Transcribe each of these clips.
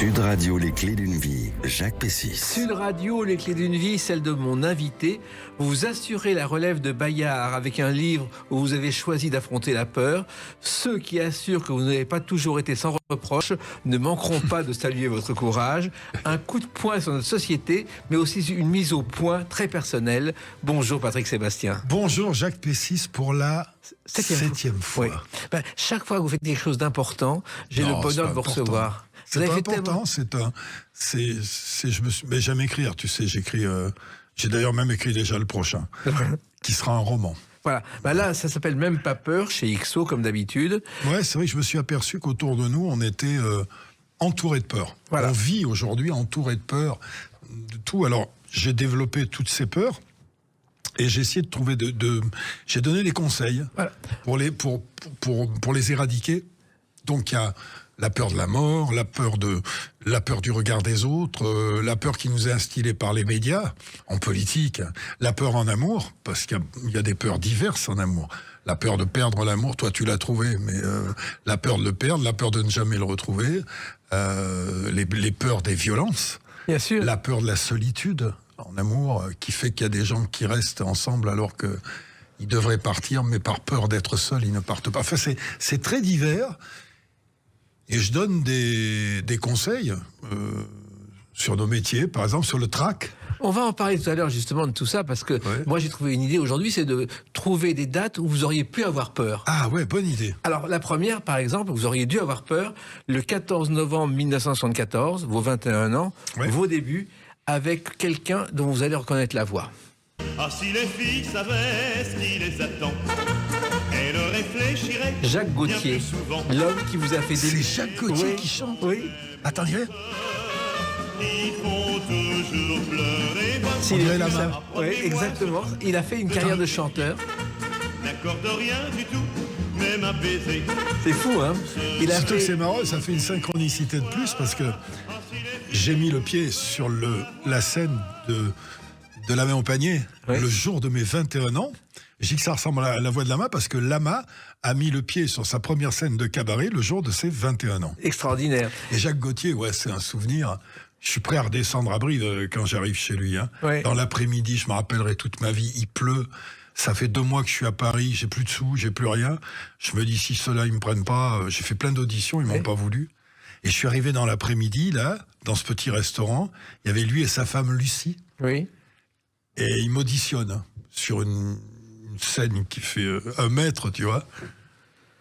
Sud Radio, les clés d'une vie, Jacques Pessis. Sud Radio, les clés d'une vie, celle de mon invité. Vous assurez la relève de Bayard avec un livre où vous avez choisi d'affronter la peur. Ceux qui assurent que vous n'avez pas toujours été sans reproche ne manqueront pas de saluer votre courage. Un coup de poing sur notre société, mais aussi une mise au point très personnelle. Bonjour Patrick Sébastien. Bonjour Jacques Pessis pour la septième fois. Oui. Chaque fois que vous faites quelque chose d'important, j'ai le bonheur de vous recevoir. C'est pas important, je me suis, mais j'aime écrire, tu sais, j'ai d'ailleurs même écrit déjà le prochain, qui sera un roman. Voilà, là, ça s'appelle Même pas peur, chez XO, comme d'habitude. Ouais, c'est vrai que je me suis aperçu qu'autour de nous, on était entouré de peur. Voilà. On vit aujourd'hui entouré de peur, de tout. Alors, j'ai développé toutes ces peurs, et j'ai essayé de trouver j'ai donné des conseils pour les éradiquer. Donc, il y a la peur de la mort, la peur du regard des autres, la peur qui nous est instillée par les médias, en politique, la peur en amour, parce qu'il y a des peurs diverses en amour. La peur de perdre l'amour, toi tu l'as trouvé, mais la peur de le perdre, la peur de ne jamais le retrouver, les peurs des violences, bien sûr. La peur de la solitude en amour, qui fait qu'il y a des gens qui restent ensemble alors que ils devraient partir, mais par peur d'être seuls, ils ne partent pas. Enfin, c'est très divers. Et je donne des conseils sur nos métiers, par exemple sur le trac. On va en parler tout à l'heure justement de tout ça, parce que moi j'ai trouvé une idée aujourd'hui, c'est de trouver des dates où vous auriez pu avoir peur. Ah ouais, bonne idée. Alors la première, par exemple, vous auriez dû avoir peur le 14 novembre 1974, vos 21 ans, vos débuts, avec quelqu'un dont vous allez reconnaître la voix. Ah, si les filles savaient ce qui les attend, elles réfléchiraient. Jacques Gauthier, l'homme qui vous a fait C'est Jacques Gauthier qui chante. Oui. Attendez. Ils font toujours pleurer. S'il est la main. Oui, exactement. Il a fait une carrière de chanteur. N'accorde rien du tout, même un baiser. C'est fou, hein. C'est marrant, ça fait une synchronicité de plus, parce que j'ai mis le pied sur la scène de La main au panier, le jour de mes 21 ans. Je dis que ça ressemble à La voix de Lama parce que Lama a mis le pied sur sa première scène de cabaret le jour de ses 21 ans. Extraordinaire. Et Jacques Gauthier, c'est un souvenir. Je suis prêt à redescendre à Brive quand j'arrive chez lui. Hein. Dans l'après-midi, je me rappellerai toute ma vie, il pleut. Ça fait 2 mois que je suis à Paris, j'ai plus de sous, j'ai plus rien. Je me dis, si ceux-là, ils me prennent pas, j'ai fait plein d'auditions, ils m'ont pas voulu. Et je suis arrivé dans l'après-midi, là, dans ce petit restaurant. Il y avait lui et sa femme Lucie. Oui. Et il m'auditionne sur une scène qui fait 1 mètre, tu vois.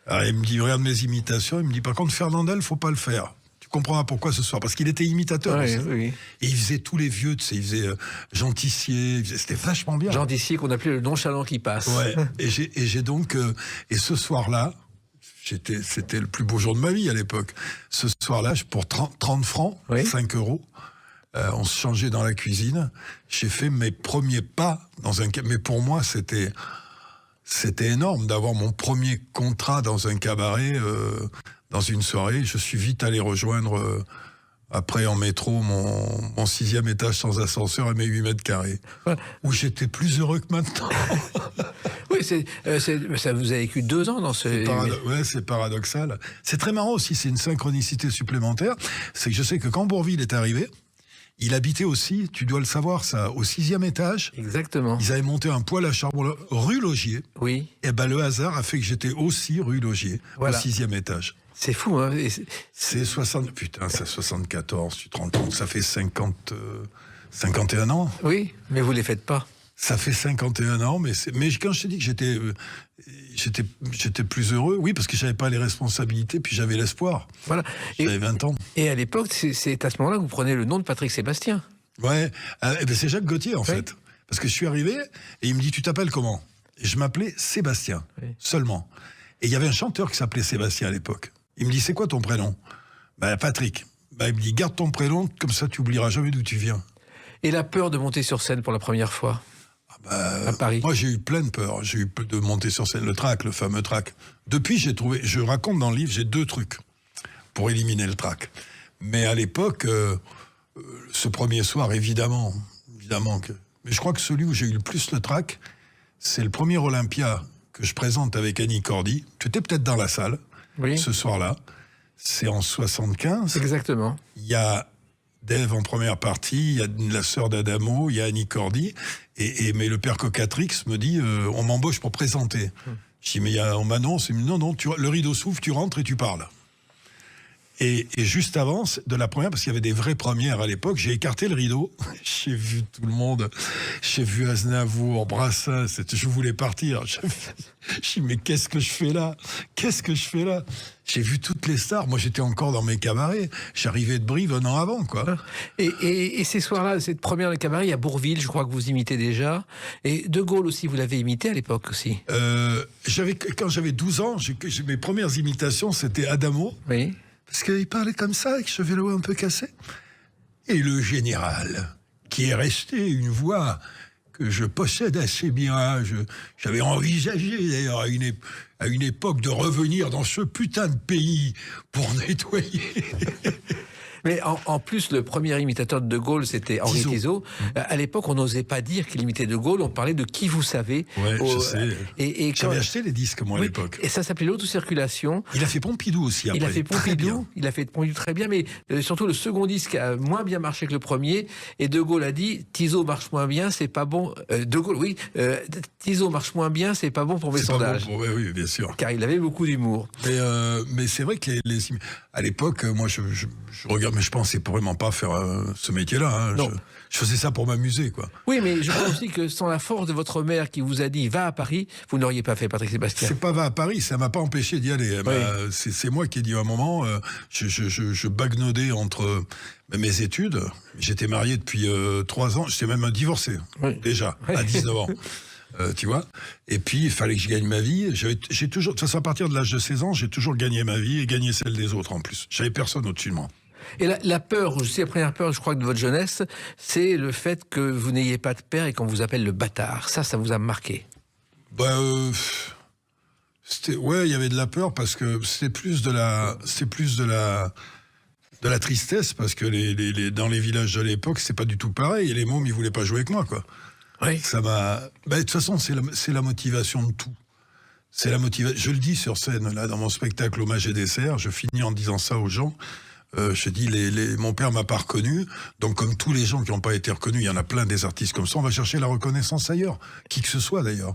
Alors, il me dit, regarde mes imitations. Il me dit, par contre, Fernandel, faut pas le faire. Tu comprendras pourquoi ce soir. Parce qu'il était imitateur aussi. Et il faisait tous les vieux, tu sais, il faisait Jean Tissier. C'était vachement bien. Jean Tissier, qu'on appelait le nonchalant qui passe. Ouais. Et j'ai donc... et ce soir-là, c'était le plus beau jour de ma vie à l'époque. Ce soir-là, pour 30 francs, 5 €, on se changeait dans la cuisine. J'ai fait mes premiers pas dans un... Mais pour moi, c'était énorme d'avoir mon premier contrat dans un cabaret, dans une soirée. Je suis vite allé rejoindre, après en métro, mon 6e étage sans ascenseur et mes 8 mètres carrés. Où j'étais plus heureux que maintenant. Oui, ça vous a vécu 2 ans dans ce... c'est paradoxal. C'est très marrant aussi, c'est une synchronicité supplémentaire. C'est que je sais que quand Bourvil est arrivé, il habitait aussi, tu dois le savoir ça, au 6e étage. Exactement. Ils avaient monté un poêle à charbon rue Logier. Oui. Et le hasard a fait que j'étais aussi rue Logier, au 6e étage. C'est fou, hein. C'est 74, tu te rends compte, ça fait 51 ans. Oui, mais vous les faites pas. Ça fait 51 ans, mais quand je t'ai dit que j'étais plus heureux, oui, parce que j'avais pas les responsabilités, puis j'avais l'espoir. Voilà. J'avais 20 ans. Et à l'époque, c'est à ce moment-là que vous prenez le nom de Patrick Sébastien. Ouais, c'est Jacques Gauthier, en fait. Parce que je suis arrivé, et il me dit, tu t'appelles comment? Et je m'appelais Sébastien, seulement. Et il y avait un chanteur qui s'appelait Sébastien à l'époque. Il me dit, c'est quoi ton prénom? Patrick. Il me dit, garde ton prénom, comme ça tu oublieras jamais d'où tu viens. Et la peur de monter sur scène pour la première fois à Paris? Moi, j'ai eu plein de peur. J'ai eu de monter sur scène, le fameux trac. Depuis, je raconte dans le livre, j'ai 2 trucs pour éliminer le trac. Mais à l'époque, ce premier soir, évidemment que... Mais je crois que celui où j'ai eu le plus le trac, c'est le premier Olympia que je présente avec Annie Cordy. Tu étais peut-être dans la salle ce soir-là. C'est en 75. Exactement. Il il y a Dave en première partie, il y a la sœur d'Adamo, il y a Annie Cordy, mais le père Cocatrix me dit on m'embauche pour présenter. Je dis mais on m'annonce, il me dit non, le rideau s'ouvre, tu rentres et tu parles. Et juste avant de la première, parce qu'il y avait des vraies premières à l'époque, j'ai écarté le rideau, j'ai vu tout le monde, j'ai vu Aznavour, Brassens, je voulais partir. Je dis mais qu'est-ce que je fais là? J'ai vu toutes les stars, moi j'étais encore dans mes cabarets, j'arrivais de Brive un an avant, quoi. Et ces soirs-là, cette première de cabaret, il y a Bourvil, je crois que vous imitez déjà, et De Gaulle aussi, vous l'avez imité à l'époque aussi. Quand j'avais 12 ans, mes premières imitations, c'était Adamo. Oui. Parce qu'il parlait comme ça, avec ce vélo un peu cassé. Et le général, qui est resté une voix que je possède assez bien. J'avais envisagé, d'ailleurs, à une époque, de revenir dans ce putain de pays pour nettoyer. Mais en plus, le premier imitateur de Gaulle, c'était Henri Tizot. À l'époque, on n'osait pas dire qu'il imitait De Gaulle, on parlait de Qui vous savez. Ouais, je sais. J'avais acheté les disques, moi, à l'époque. Et ça s'appelait L'autocirculation. Il a fait Pompidou aussi, après. Il a fait Pompidou, très bien, mais surtout le second disque a moins bien marché que le premier. Et De Gaulle a dit, Tizot marche moins bien, c'est pas bon. De Gaulle, oui, Tizot marche moins bien, c'est pas bon pour mes sondages. Bon oui, bien sûr. Car il avait beaucoup d'humour. Mais c'est vrai que à l'époque, moi, je regarde, mais je pensais vraiment pas faire ce métier-là. Hein. Je faisais ça pour m'amuser, quoi. Oui, mais je pense aussi que sans la force de votre mère qui vous a dit « va à Paris », vous n'auriez pas fait Patrick Sébastien. C'est pas « va à Paris », ça m'a pas empêché d'y aller. Oui. C'est moi qui ai dit à un moment, je bagnaudais entre mes études. J'étais marié depuis 3 ans, j'étais même divorcé, déjà, à 19 ans. Tu vois. Et puis, il fallait que je gagne ma vie. J'ai toujours, de toute façon, à partir de l'âge de 16 ans, j'ai toujours gagné ma vie et gagné celle des autres en plus. J'avais personne au-dessus de moi. Et la peur, la première peur, je crois, de votre jeunesse, c'est le fait que vous n'ayez pas de père et qu'on vous appelle le bâtard. Ça vous a marqué? Il y avait de la peur parce que c'est plus de la tristesse parce que dans les villages de l'époque, c'est pas du tout pareil. Et les mômes, ils voulaient pas jouer avec moi, quoi. Oui. Ça m'a. De toute façon, c'est la motivation de tout. C'est la motivation. Je le dis sur scène, là, dans mon spectacle Hommage et dessert, je finis en disant ça aux gens. Je dis, mon père m'a pas reconnu, donc comme tous les gens qui n'ont pas été reconnus, il y en a plein des artistes comme ça, on va chercher la reconnaissance ailleurs, qui que ce soit d'ailleurs.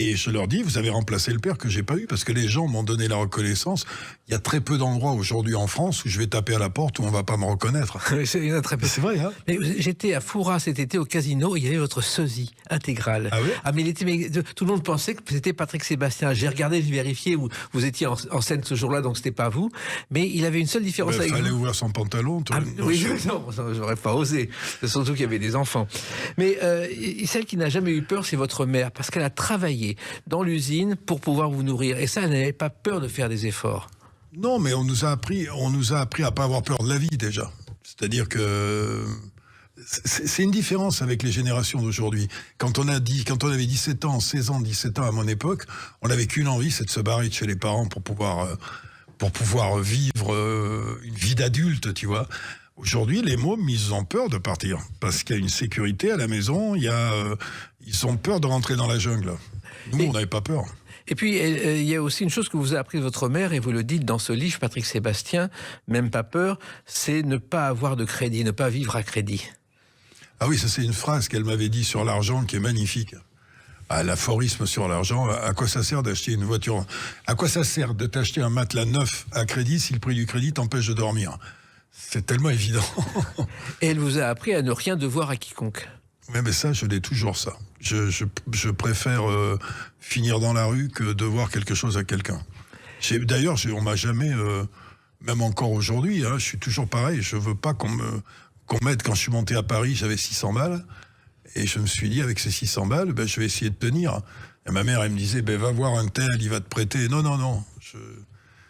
Et je leur dis, vous avez remplacé le père que j'ai pas eu, parce que les gens m'ont donné la reconnaissance. Il y a très peu d'endroits aujourd'hui en France où je vais taper à la porte où on va pas me reconnaître. Il y en a très peu. C'est vrai, hein. Mais j'étais à Foura cet été au casino, il y avait votre sosie intégrale. Ah oui? Ah, mais tout le monde pensait que c'était Patrick Sébastien. J'ai regardé, j'ai vérifié, vous étiez en scène ce jour-là, donc c'était pas vous. Mais il avait une seule différence avec vous. Il fallait ouvrir son pantalon. Oui, non, j'aurais pas osé. Surtout qu'il y avait des enfants. Mais celle qui n'a jamais eu peur, c'est votre mère, parce qu'elle a travaillé dans l'usine pour pouvoir vous nourrir. Et ça, elle n'avait pas peur de faire des efforts. Non, mais on nous a appris à pas avoir peur de la vie, déjà. C'est-à-dire que c'est une différence avec les générations d'aujourd'hui. Quand on avait 17 ans, 16 ans, 17 ans à mon époque, on n'avait qu'une envie, c'est de se barrer de chez les parents pour pouvoir vivre une vie d'adulte, tu vois. Aujourd'hui, les mômes, ils ont peur de partir parce qu'il y a une sécurité à la maison, ils ont peur de rentrer dans la jungle. Nous, on n'avait pas peur. Et puis, il y a aussi une chose que vous a appris de votre mère, et vous le dites dans ce livre, Patrick Sébastien, même pas peur, c'est ne pas avoir de crédit, ne pas vivre à crédit. Ah oui, ça c'est une phrase qu'elle m'avait dit sur l'argent qui est magnifique. Ah, l'aphorisme sur l'argent, à quoi ça sert d'acheter une voiture? À quoi ça sert de t'acheter un matelas neuf à crédit si le prix du crédit t'empêche de dormir? C'est tellement évident. Et elle vous a appris à ne rien devoir à quiconque. Oui, mais ça, je l'ai toujours, ça. Je préfère finir dans la rue que devoir quelque chose à quelqu'un. D'ailleurs, on m'a jamais, même encore aujourd'hui, hein, je suis toujours pareil, je veux pas qu'on m'aide. Quand je suis monté à Paris, j'avais 600 balles, et je me suis dit, avec ces 600 balles, je vais essayer de tenir. Et ma mère, elle me disait, va voir un tel, il va te prêter. Non,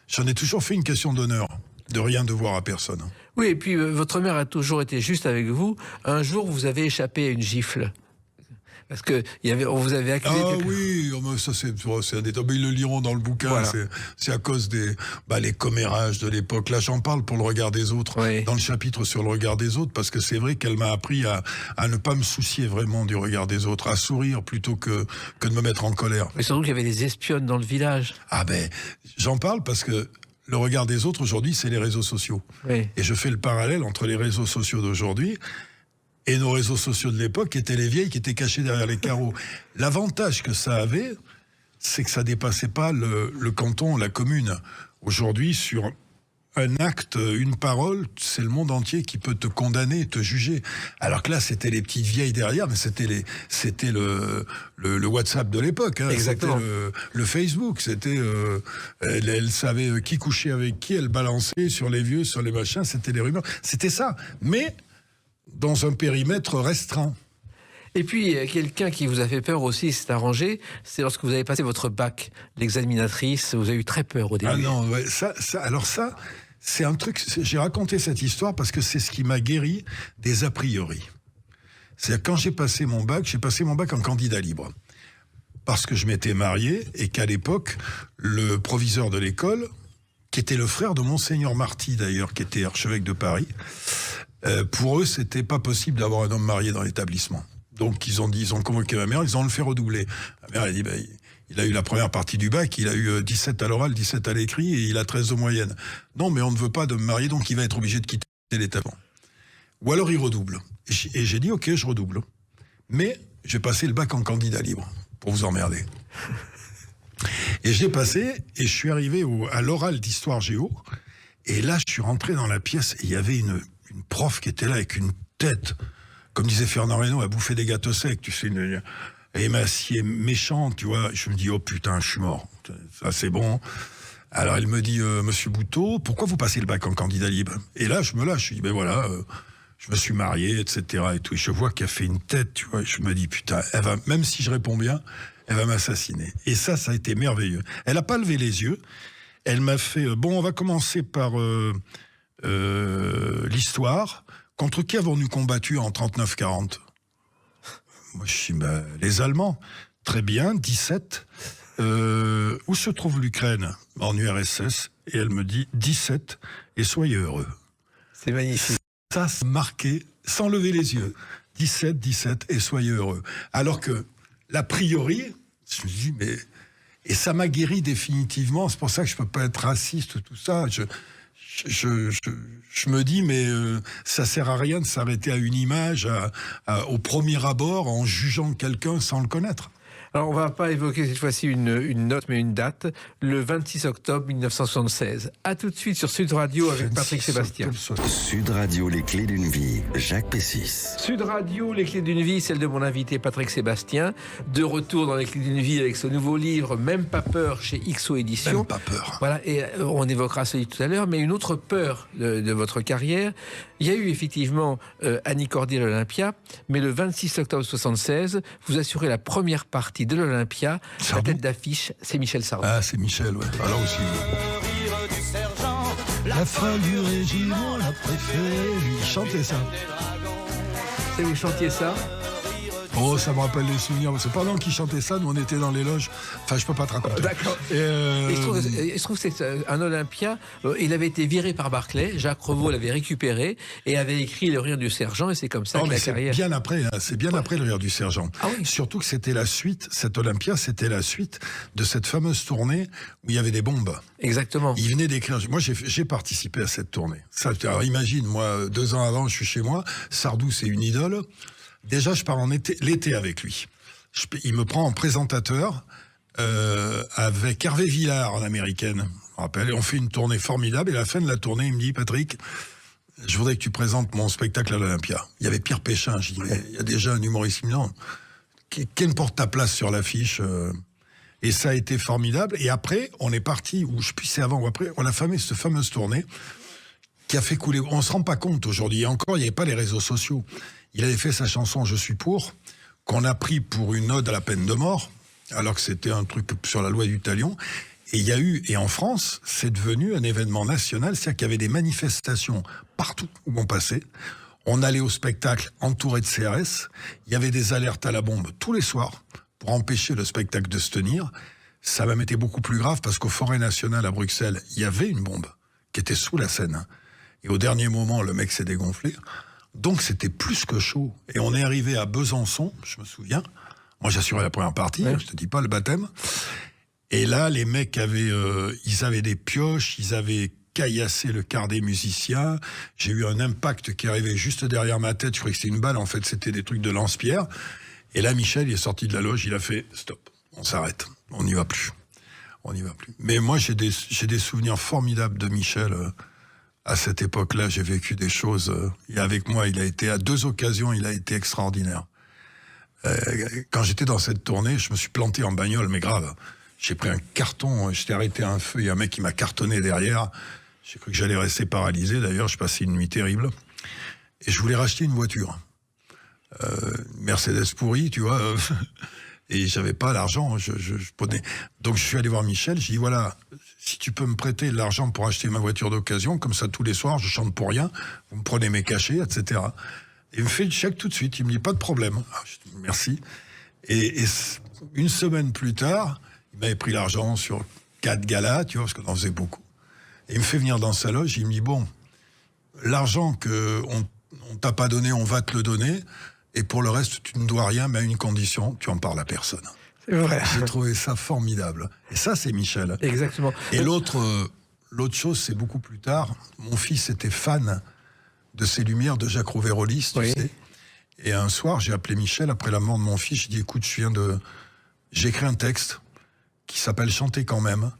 j'en ai toujours fait une question d'honneur, de rien devoir à personne. Oui, et puis votre mère a toujours été juste avec vous. Un jour, vous avez échappé à une gifle. Parce que on vous avait accusé... Ah oui, ça c'est un détail. Ils le liront dans le bouquin. Voilà. C'est à cause des les commérages de l'époque. Là, j'en parle pour le regard des autres, oui. Dans le chapitre sur le regard des autres, parce que c'est vrai qu'elle m'a appris à ne pas me soucier vraiment du regard des autres, à sourire plutôt que de me mettre en colère. Mais surtout qu'il y avait des espionnes dans le village. Ah j'en parle parce que le regard des autres aujourd'hui, c'est les réseaux sociaux. Oui. Et je fais le parallèle entre les réseaux sociaux d'aujourd'hui et nos réseaux sociaux de l'époque, qui étaient les vieilles, qui étaient cachées derrière les carreaux. L'avantage que ça avait, c'est que ça dépassait pas le canton, la commune. Aujourd'hui, sur un acte, une parole, c'est le monde entier qui peut te condamner, te juger. Alors que là, c'était les petites vieilles derrière, mais c'était le WhatsApp de l'époque. Hein. Exactement. C'était le Facebook. C'était, elle savait qui couchait avec qui, elle balançait sur les vieux, sur les machins. C'était les rumeurs. C'était ça. Mais dans un périmètre restreint. Et puis, quelqu'un qui vous a fait peur aussi, c'est arrangé, c'est lorsque vous avez passé votre bac, l'examinatrice, vous avez eu très peur au début. Ah non, ouais, alors ça, c'est un truc, j'ai raconté cette histoire parce que c'est ce qui m'a guéri des a priori. C'est-à-dire, quand j'ai passé mon bac en candidat libre. Parce que je m'étais marié et qu'à l'époque, le proviseur de l'école, qui était le frère de Monseigneur Marty d'ailleurs, qui était archevêque de Paris, pour eux, c'était pas possible d'avoir un homme marié dans l'établissement. Donc ils ont convoqué ma mère, ils ont le fait redoubler. Ma mère a dit, il a eu la première partie du bac, il a eu 17 à l'oral, 17 à l'écrit, et il a 13 de moyenne. Non, mais on ne veut pas de me marier, donc il va être obligé de quitter l'établissement. Ou alors il redouble. Et j'ai dit, ok, je redouble. Mais j'ai passé le bac en candidat libre, pour vous emmerder. Et j'ai passé, et je suis arrivé à l'oral d'histoire géo, et là, je suis rentré dans la pièce, et il y avait une prof qui était là avec une tête... Comme disait Fernand Reynaud, à bouffer des gâteaux secs, tu sais, une émaciée méchante, tu vois. Je me dis, oh putain, je suis mort. Ça, c'est bon. Alors, elle me dit, Monsieur Bouteau, pourquoi vous passez le bac en candidat libre? Et là, je me lâche. Je dis, ben voilà, je me suis marié, etc. Et tout. Et je vois qu'elle fait une tête, tu vois. Je me dis, putain, elle va, même si je réponds bien, elle va m'assassiner. Et ça a été merveilleux. Elle n'a pas levé les yeux. Elle m'a fait, bon, on va commencer par l'histoire. Contre qui avons-nous combattu en 39-40 ? Moi, je dis, les Allemands. Très bien, 17. Où se trouve l'Ukraine ? En URSS. Et elle me dit, 17, et soyez heureux. C'est magnifique. Ça, c'est marqué, sans lever les yeux. 17, et soyez heureux. Alors que, l'a priori, je me dis, mais... Et ça m'a guéri définitivement. C'est pour ça que je peux pas être raciste, tout ça. Je me dis, mais ça sert à rien de s'arrêter à une image, au premier abord, en jugeant quelqu'un sans le connaître. Alors, on ne va pas évoquer cette fois-ci une note, mais une date, le 26 octobre 1976. À tout de suite sur Sud Radio avec Patrick Sébastien. Sud Radio, les clés d'une vie, Jacques Pessis. Sud Radio, les clés d'une vie, celle de mon invité Patrick Sébastien. De retour dans les clés d'une vie avec ce nouveau livre, Même pas peur, chez XO Éditions. Même pas peur. Voilà, et on évoquera celui tout à l'heure, mais une autre peur de votre carrière. Il y a eu effectivement Annie Cordy à l'Olympia, mais le 26 octobre 1976, vous assurez la première partie de l'Olympia. La tête d'affiche, c'est Michel Sardou. Ah, c'est Michel, ouais. Ah, là aussi. La fin du régiment, la préférée. Chantez ça. Et vous chantiez ça? Oh, ça me rappelle les souvenirs. C'est pendant qu'il chantait ça, nous on était dans les loges. Enfin, je peux pas te raconter. D'accord. Et je trouve que c'est un Olympia. Il avait été viré par Barclay. Jacques Revaux l'avait récupéré et avait écrit Le Rire du Sergent. Et c'est comme ça que la carrière. Bien après, hein, c'est bien après Le Rire du Sergent. Ah oui. Surtout que c'était la suite. Cet Olympia, c'était la suite de cette fameuse tournée où il y avait des bombes. Exactement. Il venait d'écrire. Moi, j'ai participé à cette tournée. Ça, alors, imagine, moi, 2 ans avant, je suis chez moi. Sardou, c'est une idole. Déjà, je pars en l'été avec lui. Il me prend en présentateur avec Hervé Villard en américaine. Je me rappelle, on fait une tournée formidable. Et à la fin de la tournée, il me dit, Patrick, je voudrais que tu présentes mon spectacle à l'Olympia. Il y avait Pierre Péchin. Je dis, mais il y a déjà un humoriste. Non, quelle porte ta place sur l'affiche Et ça a été formidable. Et après, on est parti, ou je sais plus c'est avant ou après, on a fait cette fameuse tournée qui a fait couler. On se rend pas compte aujourd'hui. Et encore, il n'y avait pas les réseaux sociaux. Il avait fait sa chanson « Je suis pour », qu'on a pris pour une ode à la peine de mort, alors que c'était un truc sur la loi du talion. Et il y a eu, et en France, c'est devenu un événement national, c'est-à-dire qu'il y avait des manifestations partout où on passait. On allait au spectacle entouré de CRS. Il y avait des alertes à la bombe tous les soirs pour empêcher le spectacle de se tenir. Ça m'a été beaucoup plus grave parce qu'au Forêt Nationale à Bruxelles, il y avait une bombe qui était sous la scène. Et au dernier moment, le mec s'est dégonflé. Donc c'était plus que chaud. Et on est arrivé à Besançon, je me souviens. Moi j'assurais la première partie, je te dis pas le baptême. Et là, les mecs ils avaient des pioches, ils avaient caillassé le quart des musiciens. J'ai eu un impact qui arrivait juste derrière ma tête. Je croyais que c'était une balle. En fait, c'était des trucs de lance-pierre. Et là, Michel, il est sorti de la loge. Il a fait « Stop, on s'arrête. On n'y va plus. On n'y va plus. » Mais moi, j'ai des souvenirs formidables de Michel. À cette époque-là, j'ai vécu des choses. Et avec moi, il a été, à 2 occasions, il a été extraordinaire. Quand j'étais dans cette tournée, je me suis planté en bagnole, mais grave. J'ai pris un carton, j'étais arrêté à un feu, il y a un mec qui m'a cartonné derrière. J'ai cru que j'allais rester paralysé, d'ailleurs, je passais une nuit terrible. Et je voulais racheter une voiture. Mercedes pourrie, tu vois. Et j'avais pas l'argent, je prenais. Donc je suis allé voir Michel, j'ai dit voilà, si tu peux me prêter de l'argent pour acheter ma voiture d'occasion, comme ça tous les soirs, je chante pour rien, vous me prenez mes cachets, etc. Et il me fait le chèque tout de suite, il me dit pas de problème. Ah, je dis, merci. Et une semaine plus tard, il m'avait pris l'argent sur 4 galas, tu vois, parce qu'on en faisait beaucoup. Et il me fait venir dans sa loge, il me dit bon, l'argent qu'on t'a pas donné, on va te le donner. Et pour le reste, tu ne dois rien, mais à une condition, tu en parles à personne. C'est vrai. J'ai trouvé ça formidable. Et ça, c'est Michel. Exactement. Et l'autre chose, c'est beaucoup plus tard. Mon fils était fan de ces lumières de Jacques Rouvérolis, tu sais. Et un soir, j'ai appelé Michel après la mort de mon fils. J'ai dit, écoute, j'ai écrit un texte qui s'appelle « Chanter quand même ».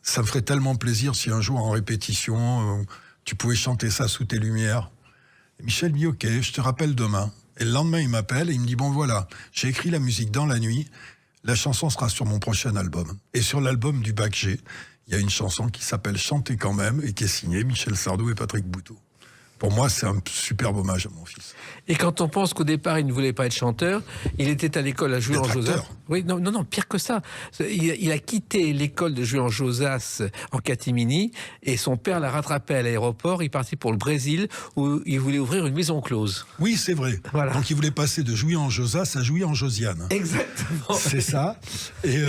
Ça me ferait tellement plaisir si un jour, en répétition, tu pouvais chanter ça sous tes lumières. Et Michel me dit, ok, je te rappelle demain. Et le lendemain, il m'appelle et il me dit, bon voilà, j'ai écrit la musique dans la nuit, la chanson sera sur mon prochain album. Et sur l'album du Bac G, il y a une chanson qui s'appelle « Chanter quand même » et qui est signée Michel Sardou et Patrick Bouteau. Pour moi, c'est un superbe hommage à mon fils. Et quand on pense qu'au départ, il ne voulait pas être chanteur, il était à l'école à Jouy-en-Josas. Oui, non, pire que ça. Il a quitté l'école de Jouy-en-Josas en catimini et son père l'a rattrapé à l'aéroport. Il partit pour le Brésil où il voulait ouvrir une maison close. Oui, c'est vrai. Voilà. Donc il voulait passer de Jouy-en-Josas à Jouy-en-Josiane. Exactement. C'est ça. Et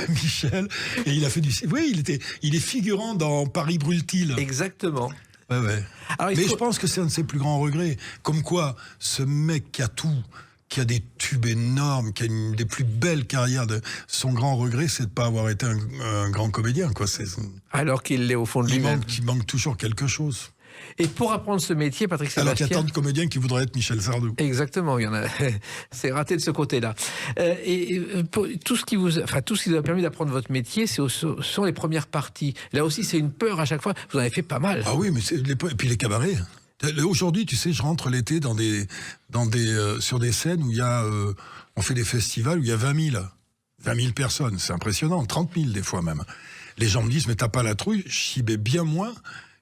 Michel, et il a fait du... Oui, il est figurant dans Paris brûle-t-il. Exactement. Ouais. Alors, mais je pense que c'est un de ses plus grands regrets. Comme quoi, ce mec qui a tout, qui a des tubes énormes, qui a une des plus belles carrières, son grand regret, c'est de ne pas avoir été un grand comédien, quoi. Alors qu'il l'est au fond de lui-même. Il manque toujours quelque chose. Et pour apprendre ce métier, Patrick Sébastien... Alors qu'il y a tant de comédiens qui voudraient être Michel Sardou. Exactement, il y en a. C'est raté de ce côté-là. Tout ce qui vous a permis d'apprendre votre métier, ce sont les premières parties. Là aussi, c'est une peur à chaque fois. Vous en avez fait pas mal. Ah oui, mais et puis les cabarets. Aujourd'hui, tu sais, je rentre l'été sur des scènes où il y a, on fait des festivals où il y a 20 000 personnes. C'est impressionnant, 30 000 des fois même. Les gens me disent, mais t'as pas la trouille? Je dis, bien moins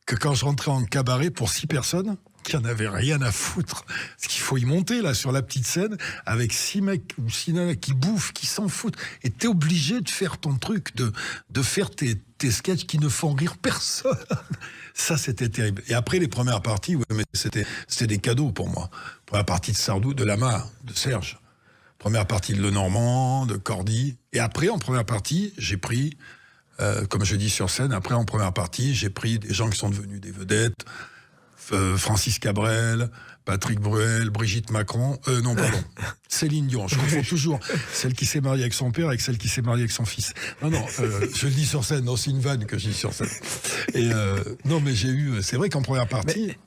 que quand je rentrais en cabaret pour 6 personnes, qui en avaient rien à foutre. Parce qu'il faut y monter, là, sur la petite scène, avec 6 mecs ou 6 nanas qui bouffent, qui s'en foutent. Et t'es obligé de faire ton truc, de faire tes sketchs qui ne font rire personne. Ça, c'était terrible. Et après, les premières parties, ouais, mais c'était des cadeaux pour moi. Première partie de Sardou, de Lama, de Serge. Première partie de Lenormand, de Cordy. Et après, en première partie, j'ai pris... comme je dis sur scène, après en première partie, j'ai pris des gens qui sont devenus des vedettes, Francis Cabrel, Patrick Bruel, Brigitte Macron, Céline Dion. Je confonds toujours celle qui s'est mariée avec son père avec celle qui s'est mariée avec son fils. Non, je le dis sur scène, non, c'est une vanne que je dis sur scène. Et non, mais c'est vrai qu'en première partie...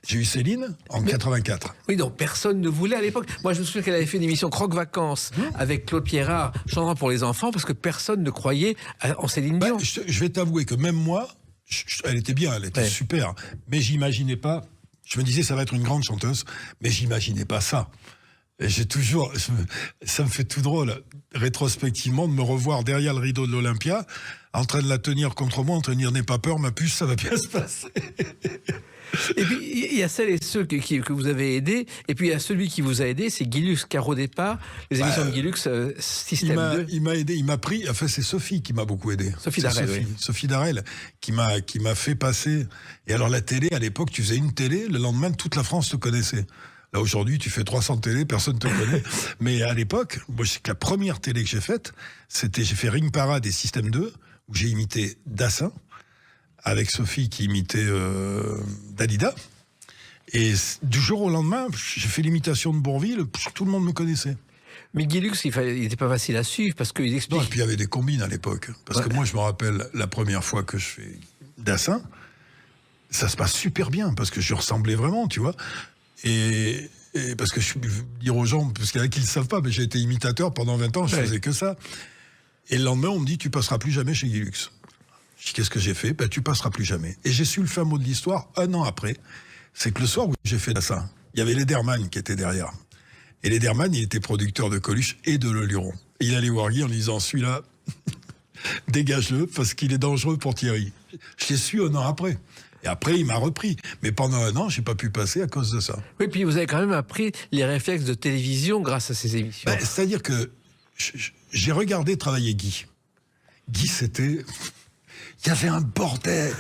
J'ai eu Céline en 84. Oui, donc personne ne voulait à l'époque. Moi, je me souviens qu'elle avait fait une émission Croque-Vacances avec Claude Pierrard, chantant pour les enfants, parce que personne ne croyait en Céline Dion. Je vais t'avouer que même moi, elle était bien, elle était super, mais j'imaginais pas. Je me disais, ça va être une grande chanteuse, mais j'imaginais pas ça. Et ça me fait tout drôle, rétrospectivement, de me revoir derrière le rideau de l'Olympia, en train de la tenir contre moi, en train de dire, n'aie pas peur, ma puce, ça va bien se passer. Et puis, il y a celles et ceux que vous avez aidés, et puis il y a celui qui vous a aidé, c'est Guy Lux, car au départ, les émissions de Guy Lux, Système 2... Il m'a aidé, il m'a pris... Enfin, c'est Sophie qui m'a beaucoup aidé. Sophie Darel, qui m'a fait passer... Et alors, la télé, à l'époque, tu faisais une télé, le lendemain, toute la France te connaissait. Là, aujourd'hui, tu fais 300 télés, personne ne te connaît. Mais à l'époque, moi, c'est que la première télé que j'ai faite, j'ai fait Ring Parade et Système 2, où j'ai imité Dassin, avec Sophie qui imitait Dalida. Et du jour au lendemain, j'ai fait l'imitation de Bourvil, tout le monde me connaissait. Mais Guy Lux, il n'était pas facile à suivre parce qu'il explique. Non, et puis il y avait des combines à l'époque. Parce que moi, je me rappelle la première fois que je fais Dassin, ça se passe super bien parce que je ressemblais vraiment, tu vois. Et parce que je veux dire aux gens, parce qu'il y en a qui ne le savent pas, mais j'ai été imitateur pendant 20 ans, je faisais que ça. Et le lendemain, on me dit, tu passeras plus jamais chez Guy Lux. Je dis, qu'est-ce que j'ai fait? Tu passeras plus jamais. Et j'ai su le fin mot de l'histoire 1 an après. C'est que le soir où j'ai fait Dassin, il y avait Lederman qui était derrière. Et Lederman, il était producteur de Coluche et de Leluron. Et il allait voir Guy en lui disant, celui-là, dégage-le, parce qu'il est dangereux pour Thierry. Je l'ai su 1 an après. Et après, il m'a repris. Mais pendant 1 an, j'ai pas pu passer à cause de ça. Oui, puis vous avez quand même appris les réflexes de télévision grâce à ces émissions. C'est-à-dire que j'ai regardé travailler Guy. Guy, c'était... Il y avait un bordel.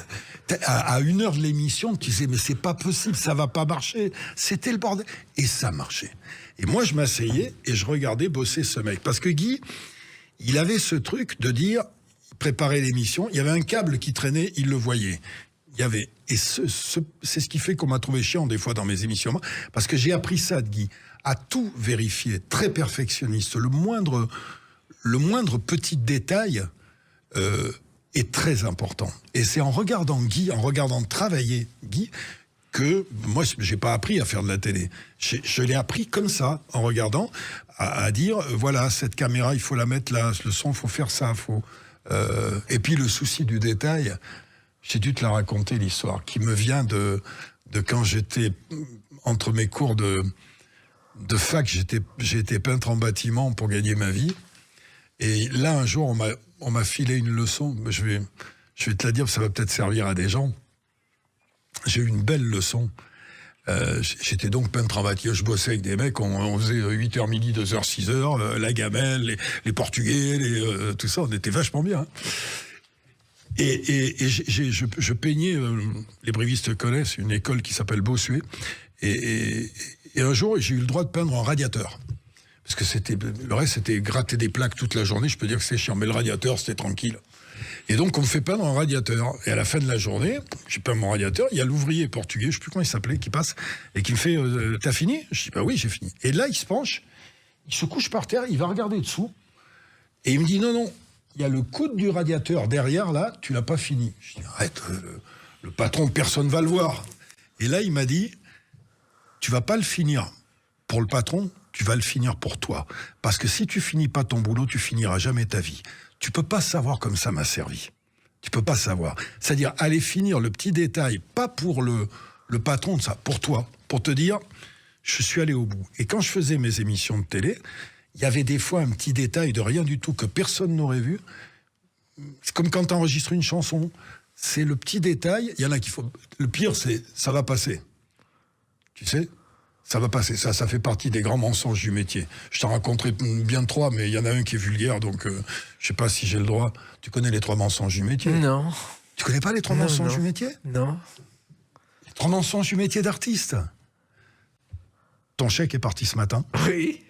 À 1 heure de l'émission, tu disais, mais c'est pas possible, ça va pas marcher. C'était le bordel. Et ça marchait. Et moi, je m'asseyais et je regardais bosser ce mec. Parce que Guy, il avait ce truc de dire, il préparait l'émission, il y avait un câble qui traînait, il le voyait. Il y avait... Et c'est ce qui fait qu'on m'a trouvé chiant des fois dans mes émissions. Parce que j'ai appris ça de Guy. À tout vérifier, très perfectionniste. Le moindre petit détail... est très important. Et c'est en regardant Guy, en regardant travailler Guy, que moi, j'ai pas appris à faire de la télé. Je l'ai appris comme ça, en regardant, à dire, voilà, cette caméra, il faut la mettre là, le son, il faut faire ça, et puis le souci du détail, j'ai dû te la raconter, l'histoire, qui me vient de quand j'étais, entre mes cours de fac, j'ai été peintre en bâtiment pour gagner ma vie. Et là, un jour, on m'a filé une leçon. Je vais te la dire, ça va peut-être servir à des gens. J'ai eu une belle leçon. J'étais donc peintre en bâtiment. Je bossais avec des mecs, on faisait 8h midi, 2h, 6h, la gamelle, les Portugais, tout ça, on était vachement bien. Hein. Et je peignais, les brévistes connaissent, une école qui s'appelle Bossuet. Et un jour, j'ai eu le droit de peindre un radiateur. Parce que le reste, c'était gratter des plaques toute la journée. Je peux dire que c'est chiant. Mais le radiateur, c'était tranquille. Et donc, on me fait peindre un radiateur. Et à la fin de la journée, j'ai peint mon radiateur. Il y a l'ouvrier portugais, je ne sais plus comment il s'appelait, qui passe et qui me fait « T'as fini ?» Je dis « Bah oui, j'ai fini. » Et là, il se penche, il se couche par terre, il va regarder dessous. Et il me dit « Non, il y a le coude du radiateur derrière, là, tu l'as pas fini. » Je dis « Arrête, le patron, personne va le voir. » Et là, il m'a dit « Tu vas pas le finir pour le patron, tu vas le finir pour toi. Parce que si tu finis pas ton boulot, tu finiras jamais ta vie. Tu peux pas savoir comme ça m'a servi. Tu peux pas savoir. C'est-à-dire aller finir le petit détail, pas pour le patron de ça, pour toi, pour te dire, je suis allé au bout. Et quand je faisais mes émissions de télé, il y avait des fois un petit détail de rien du tout que personne n'aurait vu. C'est comme quand tu enregistres une chanson. C'est le petit détail. Il y en a qui faut... Le pire, c'est ça va passer. Tu sais ? Ça va passer, ça fait partie des grands mensonges du métier. Je t'en raconterai bien 3, mais il y en a un qui est vulgaire, donc je sais pas si j'ai le droit. Tu connais les 3 mensonges du métier? Non. Tu connais pas les 3 mensonges du métier? Non. Les 3 mensonges du métier d'artiste. Ton chèque est parti ce matin. Oui.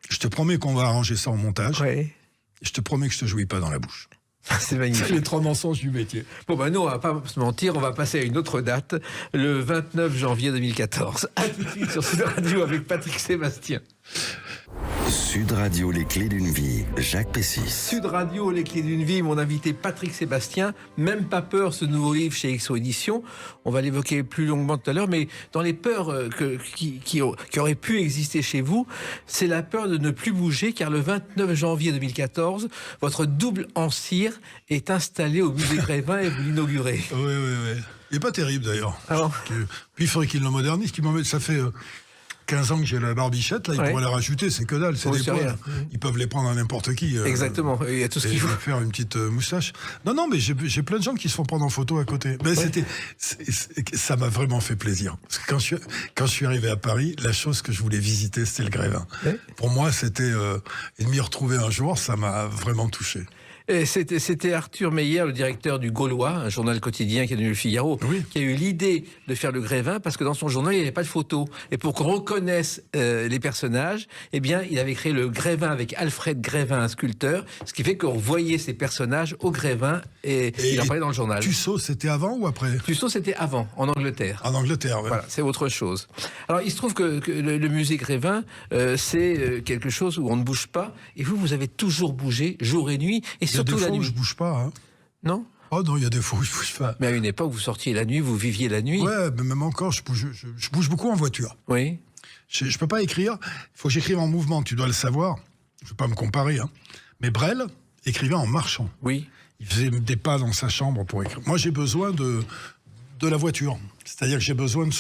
Je te promets qu'on va arranger ça au montage. Oui. Et je te promets que je te jouis pas dans la bouche. C'est magnifique. C'est les 3 mensonges du métier. Bon, nous, on va pas se mentir, on va passer à une autre date, le 29 janvier 2014. À tout de suite sur Sud Radio avec Patrick Sébastien. Sud Radio, les clés d'une vie, Jacques Pessis. Sud Radio, les clés d'une vie, mon invité Patrick Sébastien. Même pas peur, ce nouveau livre chez XO Éditions. On va l'évoquer plus longuement tout à l'heure, mais dans les peurs qui auraient pu exister chez vous, c'est la peur de ne plus bouger, car le 29 janvier 2014, votre double en cire est installé au musée Grévin et vous l'inaugurez. Oui. Il n'est pas terrible d'ailleurs. Alors... Puis il faudrait qu'il le modernise, ça fait... 15 ans que j'ai la barbichette, là, ils pourraient la rajouter, c'est que dalle, c'est des poils. Ils peuvent les prendre à n'importe qui. Exactement, il y a tout ce qu'il faut. Faire une petite moustache. Non, mais j'ai plein de gens qui se font prendre en photo à côté. Mais ça m'a vraiment fait plaisir. Parce que quand je suis arrivé à Paris, la chose que je voulais visiter, c'était le Grévin. Pour moi, c'était... et de m'y retrouver un jour, ça m'a vraiment touché. Et c'était Arthur Meyer, le directeur du Gaulois, un journal quotidien qui est devenu le Figaro, qui a eu l'idée de faire le Grévin parce que dans son journal, il n'y avait pas de photos. Et pour qu'on reconnaisse les personnages, eh bien, il avait créé le Grévin avec Alfred Grévin, un sculpteur, ce qui fait qu'on voyait ces personnages au Grévin et il en parlait dans le journal. Tussaud, c'était avant ou après? Tussaud, c'était avant, en Angleterre. En Angleterre, oui. Voilà, c'est autre chose. Alors, il se trouve que le musée Grévin, c'est quelque chose où on ne bouge pas. Et vous avez toujours bougé, jour et nuit, et surtout la nuit. Il y a des fois où je bouge pas. Hein. Non? Oh non, il y a des fois où je bouge pas. Mais à une époque, vous sortiez la nuit, vous viviez la nuit. Ouais, mais même encore, je bouge beaucoup en voiture. Oui. Je peux pas écrire. Il faut que j'écrive en mouvement, tu dois le savoir. Je veux pas me comparer. Hein. Mais Brel écrivait en marchant. Oui. Il faisait des pas dans sa chambre pour écrire. Moi, j'ai besoin de la voiture. C'est-à-dire que j'ai besoin de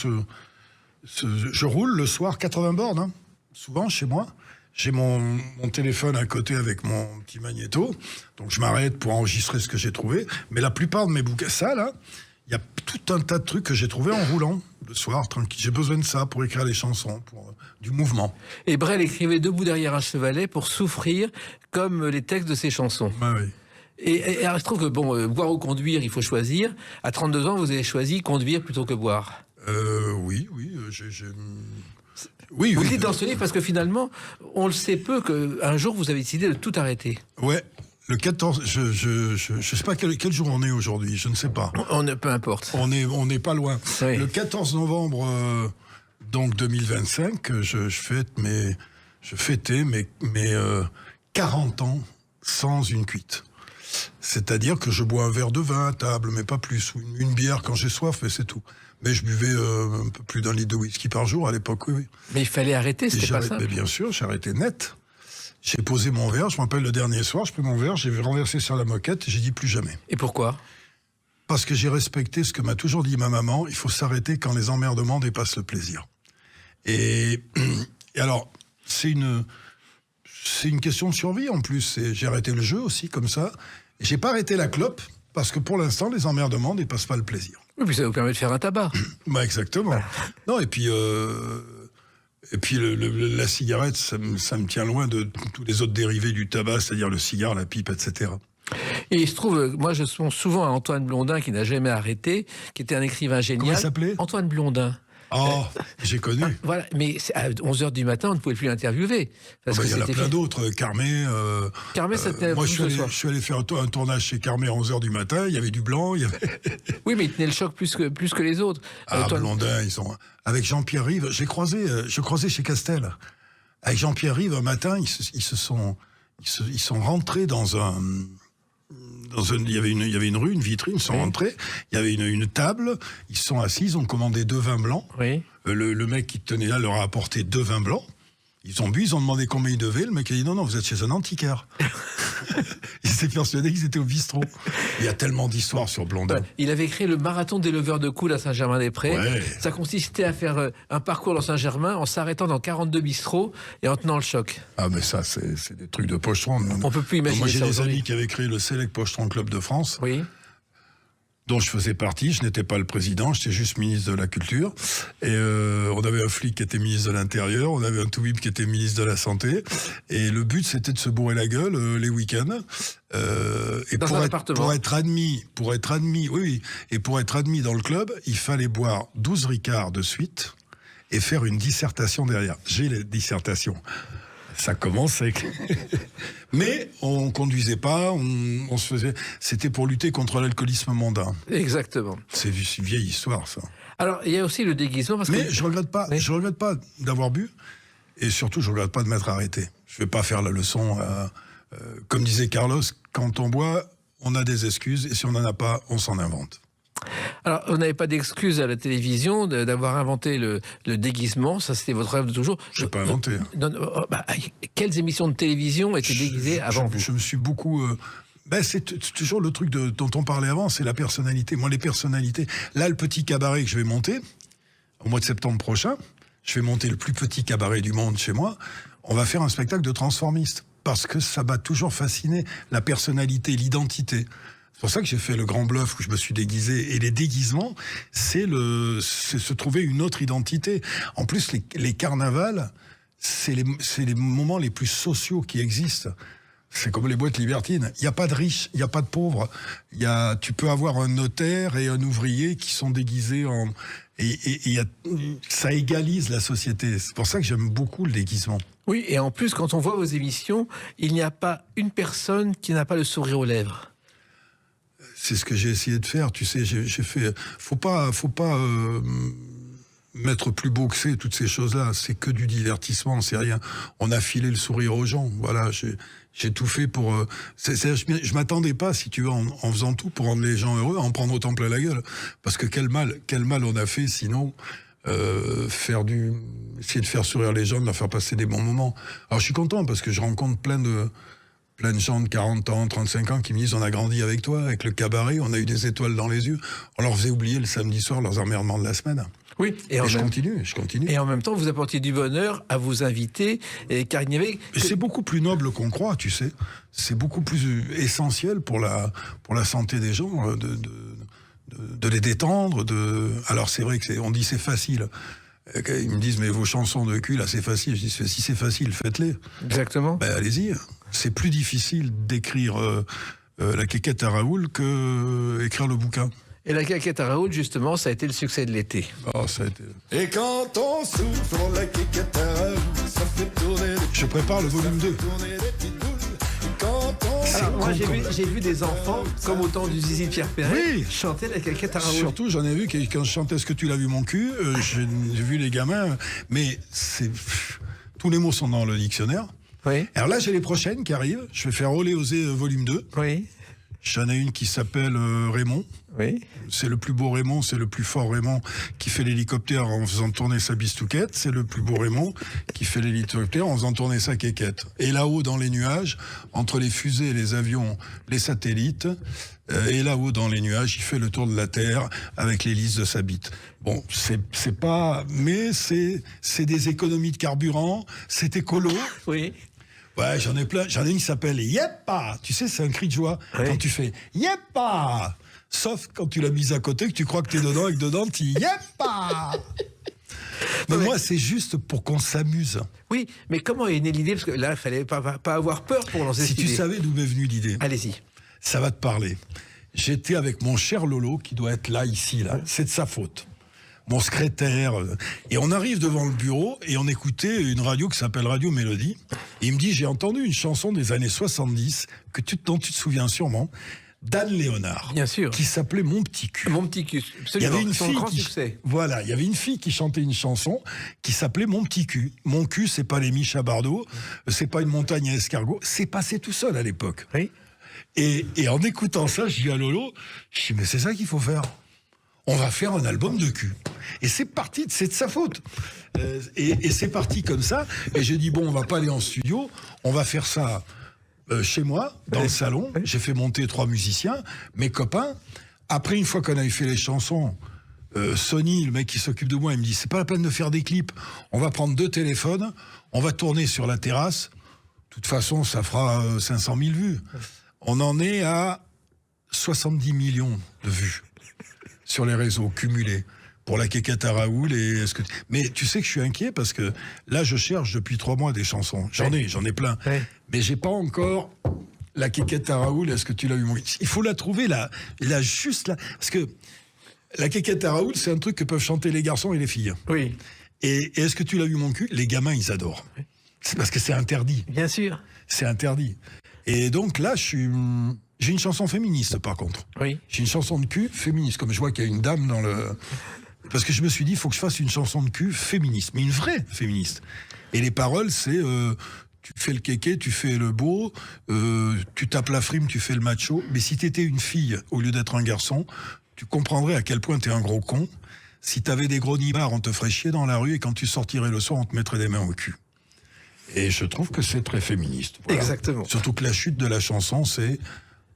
je roule le soir 80 bornes, hein, souvent chez moi. J'ai mon téléphone à côté avec mon petit magnéto. Donc, je m'arrête pour enregistrer ce que j'ai trouvé. Mais la plupart de mes bouquins, ça, là, il y a tout un tas de trucs que j'ai trouvés en roulant le soir, tranquille. J'ai besoin de ça pour écrire les chansons, pour du mouvement. Et Brel écrivait debout derrière un chevalet pour souffrir comme les textes de ses chansons. Bah oui. Et alors, je trouve que, boire ou conduire, il faut choisir. À 32 ans, vous avez choisi conduire plutôt que boire. Oui. Oui. Vous le dites dans ce livre parce que finalement, on le sait peu qu'un jour, vous avez décidé de tout arrêter. Ouais. Le 14, je sais pas quel jour on est aujourd'hui, je ne sais pas. Peu importe. On n'est pas loin. Oui. Le 14 novembre, donc 2025, je fêtais mes 40 ans sans une cuite. C'est-à-dire que je bois un verre de vin à table, mais pas plus, ou une bière quand j'ai soif, et c'est tout. Mais je buvais un peu plus d'un litre de whisky par jour à l'époque, oui. Mais il fallait arrêter, c'était pas ça. Mais bien sûr, j'ai arrêté net. J'ai posé mon verre, je me rappelle le dernier soir, je pris mon verre, j'ai renversé sur la moquette et j'ai dit plus jamais. Et pourquoi? Parce que j'ai respecté ce que m'a toujours dit ma maman, il faut s'arrêter quand les emmerdements dépassent le plaisir. Et alors, c'est une question de survie en plus. J'ai arrêté le jeu aussi comme ça. Et j'ai pas arrêté la clope parce que pour l'instant, les emmerdements ne dépassent pas le plaisir. Oui, puis ça vous permet de faire un tabac. Bah exactement. Non, et puis la cigarette, ça me tient loin de tous les autres dérivés du tabac, c'est-à-dire le cigare, la pipe, etc. Et il se trouve, moi je pense souvent à Antoine Blondin qui n'a jamais arrêté, qui était un écrivain génial. Comment il s'appelait? Antoine Blondin. Oh, j'ai connu. Voilà, mais à 11h du matin, on ne pouvait plus l'interviewer. Il y en a plein d'autres. Carmé. Carmé, c'était moi, je suis allé faire un tournage chez Carmé à 11h du matin. Il y avait du blanc. Oui, mais il tenait le choc plus que les autres. Blondin, ils sont. Avec Jean-Pierre Rive, je croisais chez Castel. Avec Jean-Pierre Rive, un matin, ils sont rentrés dans un. Il y avait une rue, une vitrine, ils sont rentrés, il y avait une table, ils se sont assis, ils ont commandé 2 vins blancs. Oui. Le mec qui tenait là leur a apporté 2 vins blancs. Ils ont bu, ils ont demandé combien ils devaient. Le mec a dit non, vous êtes chez un antiquaire. Il s'est persuadé qu'ils étaient au bistrot. Il y a tellement d'histoires sur Blondin. Il avait créé le marathon des leveurs de coude à Saint-Germain-des-Prés. Ouais. Ça consistait à faire un parcours dans Saint-Germain en s'arrêtant dans 42 bistrots et en tenant le choc. Ah, mais ça, c'est des trucs de pochetron. On peut plus imaginer ça. Moi, j'ai des amis qui avaient créé le Select Pochetron Club de France. Oui. Dont je faisais partie, je n'étais pas le président, j'étais juste ministre de la Culture. Et on avait un flic qui était ministre de l'Intérieur, on avait un toubib qui était ministre de la Santé. Et le but, c'était de se bourrer la gueule les week-ends. Et dans un appartement. Pour être admis dans le club, il fallait boire 12 Ricards de suite et faire une dissertation derrière. J'ai les dissertations. Ça commence avec... Mais on conduisait pas, on se faisait... C'était pour lutter contre l'alcoolisme mondain. Exactement. C'est une vieille histoire, ça. Alors, il y a aussi le déguisement... Mais je regrette pas d'avoir bu, et surtout, je regrette pas de m'être arrêté. Je vais pas faire la leçon... comme disait Carlos, quand on boit, on a des excuses, et si on n'en a pas, on s'en invente. Alors, vous n'avez pas d'excuse à la télévision d'avoir inventé le déguisement, ça c'était votre rêve de toujours. Je n'ai pas inventé. Quelles émissions de télévision étaient déguisées avant vous? Je me suis beaucoup... c'est toujours le truc dont on parlait avant, c'est la personnalité. Moi, les personnalités... Là, le petit cabaret que je vais monter, au mois de septembre prochain, je vais monter le plus petit cabaret du monde chez moi, on va faire un spectacle de transformiste. Parce que ça m'a toujours fasciné, la personnalité, l'identité. C'est pour ça que j'ai fait le Grand Bluff où je me suis déguisé. Et les déguisements, c'est se trouver une autre identité. En plus, les carnavals, c'est les moments les plus sociaux qui existent. C'est comme les boîtes libertines. Il n'y a pas de riches, il n'y a pas de pauvres. Tu peux avoir un notaire et un ouvrier qui sont déguisés en... ça égalise la société. C'est pour ça que j'aime beaucoup le déguisement. Oui, et en plus, quand on voit vos émissions, il n'y a pas une personne qui n'a pas le sourire aux lèvres. C'est ce que j'ai essayé de faire, tu sais, j'ai fait... Faut pas mettre plus beau que c'est, toutes ces choses-là. C'est que du divertissement, c'est rien. On a filé le sourire aux gens, voilà. J'ai tout fait pour... je m'attendais pas, si tu veux, en faisant tout pour rendre les gens heureux, à en prendre autant plein la gueule. Parce que quel mal on a fait, sinon... essayer de faire sourire les gens, de leur faire passer des bons moments. Alors je suis content, parce que je rencontre plein de gens de 40 ans, 35 ans qui me disent on a grandi avec toi, avec le cabaret, on a eu des étoiles dans les yeux. On leur faisait oublier le samedi soir leurs emmerdements de la semaine. Oui, et je continue. Et en même temps, vous apportiez du bonheur à vos invités, car il n'y avait... C'est beaucoup plus noble qu'on croit, tu sais. C'est beaucoup plus essentiel pour la santé des gens, de les détendre. Alors c'est vrai que on dit c'est facile. Ils me disent mais vos chansons de cul là c'est facile. Je dis si c'est facile faites-les. Exactement. Ben allez-y. C'est plus difficile d'écrire la quéquette à Raoul que écrire le bouquin. Et la quéquette à Raoul, justement, ça a été le succès de l'été. Oh, ça a été... Et quand on souffle la quéquette à Raoul, ça fait tourner... Je prépare le volume 2. Alors, moi, j'ai vu des enfants, comme au temps du Zizi de Pierre Perret, chanter la quéquette à Raoul. Surtout, j'en ai vu quand je chantais « Est-ce que tu l'as vu mon cul ?» j'ai vu les gamins, mais tous les mots sont dans le dictionnaire. Oui. Alors là, j'ai les prochaines qui arrivent. Je vais faire Olé Osé volume 2. Oui. J'en ai une qui s'appelle Raymond. Oui. C'est le plus beau Raymond, c'est le plus fort Raymond qui fait l'hélicoptère en faisant tourner sa bistouquette. C'est le plus beau Raymond qui fait l'hélicoptère en faisant tourner sa quéquette. Et là-haut dans les nuages, entre les fusées, les avions, les satellites, et là-haut dans les nuages, il fait le tour de la Terre avec l'hélice de sa bite. Bon, c'est pas... Mais c'est des économies de carburant, c'est écolo. Oui. Ouais, j'en ai plein. J'en ai une qui s'appelle Yeppa. Tu sais, c'est un cri de joie. Oui. Quand tu fais Yeppa. Sauf quand tu l'as mise à côté, que tu crois que t'es dedans et que dedans, tu Yeppa. Mais moi, c'est juste pour qu'on s'amuse. Oui, mais comment est née l'idée? Parce que là, il fallait pas avoir peur pour lancer cette idée. Si tu savais d'où m'est venue l'idée. Allez-y. Ça va te parler. J'étais avec mon cher Lolo, qui doit être là, ici, là. C'est de sa faute. Mon secrétaire. Et on arrive devant le bureau et on écoutait une radio qui s'appelle Radio Mélodie. Et il me dit, j'ai entendu une chanson des années 70 dont tu te souviens sûrement, d'Anne Léonard. Bien sûr. Qui s'appelait Mon Petit Cul. Mon Petit Cul. Il y avait une fille grand succès. Voilà, il y avait une fille qui chantait une chanson qui s'appelait Mon Petit Cul. Mon cul, c'est pas les miches à Bardot, c'est pas une montagne à escargot, c'est passé tout seul à l'époque. Oui. Et en écoutant ça, je dis à Lolo, je dis, mais c'est ça qu'il faut faire. On va faire un album de cul. Et c'est parti, c'est de sa faute. Et c'est parti comme ça. Et j'ai dit, bon, on va pas aller en studio, on va faire ça chez moi, dans le salon. J'ai fait monter 3 musiciens, mes copains. Après, une fois qu'on avait fait les chansons, Sony, le mec qui s'occupe de moi, il me dit, c'est pas la peine de faire des clips. On va prendre 2 téléphones, on va tourner sur la terrasse. De toute façon, ça fera 500 000 vues. On en est à 70 millions de vues sur les réseaux cumulés pour la quéquette à Raoul. Mais tu sais que je suis inquiet parce que là, je cherche depuis 3 mois des chansons. J'en ai plein. Ouais. Mais j'ai pas encore la quéquette à Raoul. Est-ce que tu l'as eu? Il faut la trouver là juste là. Parce que la quéquette à Raoul, c'est un truc que peuvent chanter les garçons et les filles. Oui. Et est-ce que tu l'as eu mon cul? Les gamins, ils adorent. C'est parce que c'est interdit. Bien sûr. C'est interdit. Et donc là, j'ai une chanson féministe, par contre. Oui. J'ai une chanson de cul féministe, comme je vois qu'il y a une dame dans le... Parce que je me suis dit, il faut que je fasse une chanson de cul féministe, mais une vraie féministe. Et les paroles, c'est... tu fais le kéké, tu fais le beau, tu tapes la frime, tu fais le macho. Mais si t'étais une fille, au lieu d'être un garçon, tu comprendrais à quel point t'es un gros con. Si t'avais des gros nibards, on te ferait chier dans la rue, et quand tu sortirais le soir, on te mettrait des mains au cul. Et je trouve que c'est très féministe. Voilà. Exactement. Surtout que la chute de la chanson, c'est...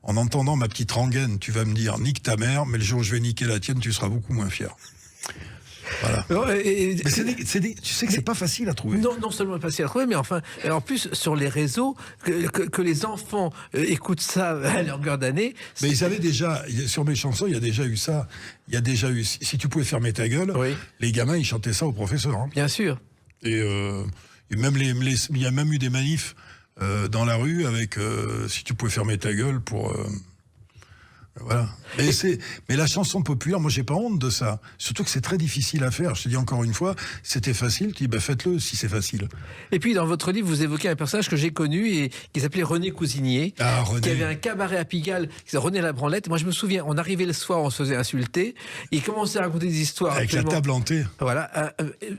En entendant ma petite rengaine, tu vas me dire « nique ta mère », mais le jour où je vais niquer la tienne, tu seras beaucoup moins fier. Voilà. Mais tu sais que c'est pas facile à trouver. Non seulement pas facile à trouver, mais enfin, en plus, sur les réseaux, que les enfants écoutent ça à leur longueur d'année. Mais ils avaient déjà, sur mes chansons, il y a déjà eu ça. Il y a déjà eu, si tu pouvais fermer ta gueule, oui. Les gamins, ils chantaient ça au professeur. Hein. Bien sûr. Et même il y a même eu des manifs dans la rue avec si tu pouvais fermer ta gueule pour... Voilà. Mais la chanson populaire, moi j'ai pas honte de ça. Surtout que c'est très difficile à faire. Je te dis encore une fois, c'était facile, tu dis faites-le si c'est facile. Et puis dans votre livre, vous évoquez un personnage que j'ai connu et qui s'appelait René Cousinier, René. qui avait un cabaret à Pigalle, qui s'appelait René la Branlette. Moi je me souviens, on arrivait le soir, on se faisait insulter, il commençait à raconter des histoires. Avec la table hantée. Voilà,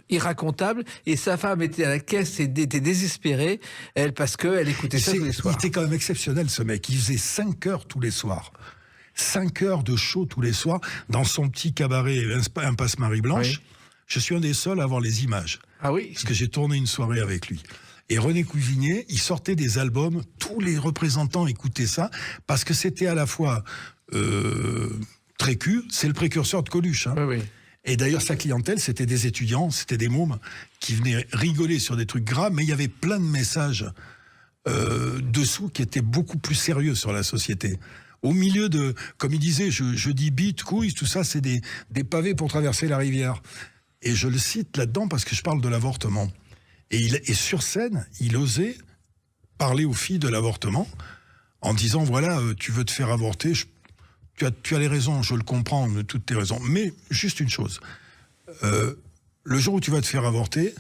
irracontable. Et sa femme était à la caisse et était désespérée, elle, parce qu'elle écoutait ça tous les soirs. Il était quand même exceptionnel ce mec, il faisait 5 heures tous les soirs. 5 heures de show tous les soirs dans son petit cabaret Impasse Marie-Blanche. Oui. Je suis un des seuls à avoir les images. Ah oui. Parce que j'ai tourné une soirée avec lui. Et René Cousinier, il sortait des albums, tous les représentants écoutaient ça, parce que c'était à la fois très cul, c'est le précurseur de Coluche. Hein. Oui, oui. Et d'ailleurs, sa clientèle, c'était des étudiants, c'était des mômes qui venaient rigoler sur des trucs graves, mais il y avait plein de messages dessous qui étaient beaucoup plus sérieux sur la société. Au milieu de, comme il disait, je dis bite, couilles, tout ça, c'est des pavés pour traverser la rivière. Et je le cite là-dedans parce que je parle de l'avortement. Et sur scène, il osait parler aux filles de l'avortement en disant, voilà, tu veux te faire avorter, tu as les raisons, je le comprends, toutes tes raisons. Mais juste une chose, le jour où tu vas te faire avorter,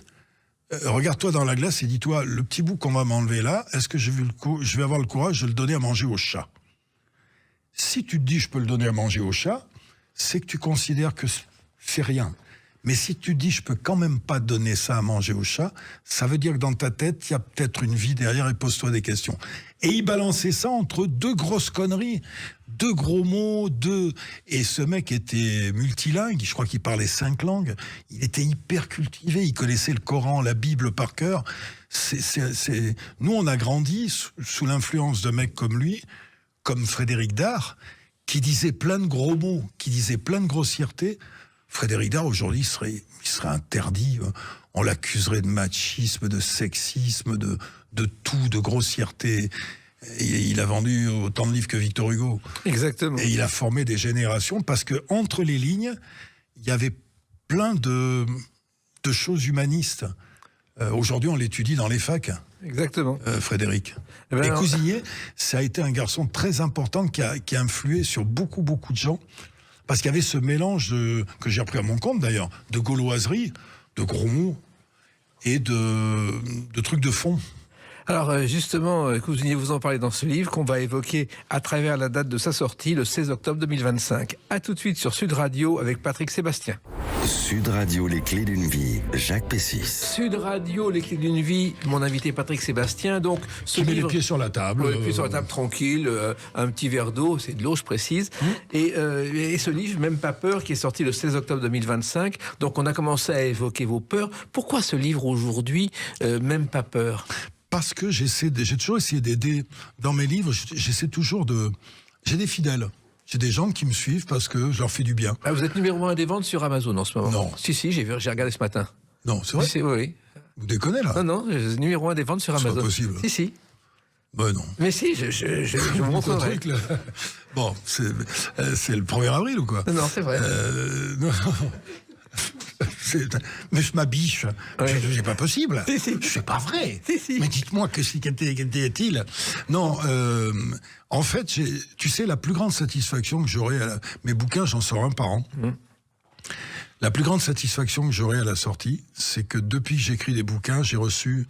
regarde-toi dans la glace et dis-toi, le petit bout qu'on va m'enlever là, est-ce que je vais avoir le courage de le donner à manger au chat ? Si tu te dis je peux le donner à manger au chat, c'est que tu considères que c'est rien. Mais si tu te dis je peux quand même pas donner ça à manger au chat, ça veut dire que dans ta tête, il y a peut-être une vie derrière et pose-toi des questions. Et il balançait ça entre 2 grosses conneries, 2 gros mots, Et ce mec était multilingue, je crois qu'il parlait 5 langues, il était hyper cultivé, il connaissait le Coran, la Bible par cœur. Nous, on a grandi sous l'influence de mecs comme lui, comme Frédéric Dard, qui disait plein de gros mots, qui disait plein de grossièretés. Frédéric Dard, aujourd'hui, il serait interdit. On l'accuserait de machisme, de sexisme, de tout, de grossièreté. Et il a vendu autant de livres que Victor Hugo. Exactement. Et il a formé des générations parce que entre les lignes, il y avait plein de choses humanistes. Aujourd'hui, on l'étudie dans les facs. Exactement. Frédéric. Et Cousinier, ça a été un garçon très important qui a influé sur beaucoup de gens, parce qu'il y avait ce mélange que j'ai appris à mon compte d'ailleurs, de gauloiserie, de gros mots et de trucs de fond. Alors justement, Cousinier, vous en parlez dans ce livre qu'on va évoquer à travers la date de sa sortie, le 16 octobre 2025. A tout de suite sur Sud Radio avec Patrick Sébastien. Sud Radio, les clés d'une vie, Jacques Pessis. Sud Radio, les clés d'une vie, mon invité Patrick Sébastien. Donc, tu mets les pieds sur la table. Les pieds sur la table, tranquille, un petit verre d'eau, c'est de l'eau, je précise. Et ce livre, Même pas peur, qui est sorti le 16 octobre 2025. Donc, on a commencé à évoquer vos peurs. Pourquoi ce livre aujourd'hui, Même pas peur ? Parce que j'ai toujours essayé d'aider. Dans mes livres, j'essaie toujours j'ai des fidèles. J'ai des gens qui me suivent parce que je leur fais du bien. Ah, vous êtes numéro 1 des ventes sur Amazon en ce moment ? Non. Si, j'ai regardé ce matin. Non, c'est vrai ? Oui. Vous déconnez, là ? Non, numéro 1 des ventes sur Amazon. C'est pas possible. Si. Ben non. Mais si, je vous montrerai. Bon, c'est le 1er avril ou quoi ? Non, c'est vrai. Non. Mais je m'abiche. Ouais. C'est pas possible. Si. C'est pas vrai. Si. Mais dites-moi, qu'était-il ? Non, en fait, tu sais, la plus grande satisfaction que j'aurai mes bouquins, j'en sors un par an. La plus grande satisfaction que j'aurai à la sortie, c'est que depuis que j'écris des bouquins, j'ai reçu,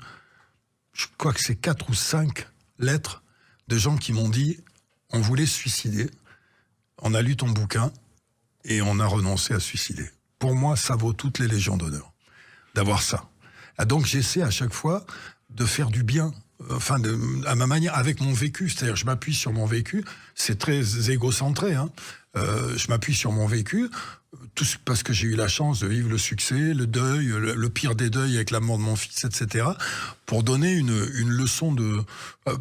je crois que c'est 4 ou 5 lettres de gens qui m'ont dit on voulait se suicider, on a lu ton bouquin et on a renoncé à se suicider. Pour moi, ça vaut toutes les légions d'honneur d'avoir ça. Donc j'essaie à chaque fois de faire du bien, à ma manière, avec mon vécu. C'est-à-dire, je m'appuie sur mon vécu. C'est très égocentré. Je m'appuie sur mon vécu, tout parce que j'ai eu la chance de vivre le succès, le deuil, le pire des deuils avec la mort de mon fils, etc. Pour donner une leçon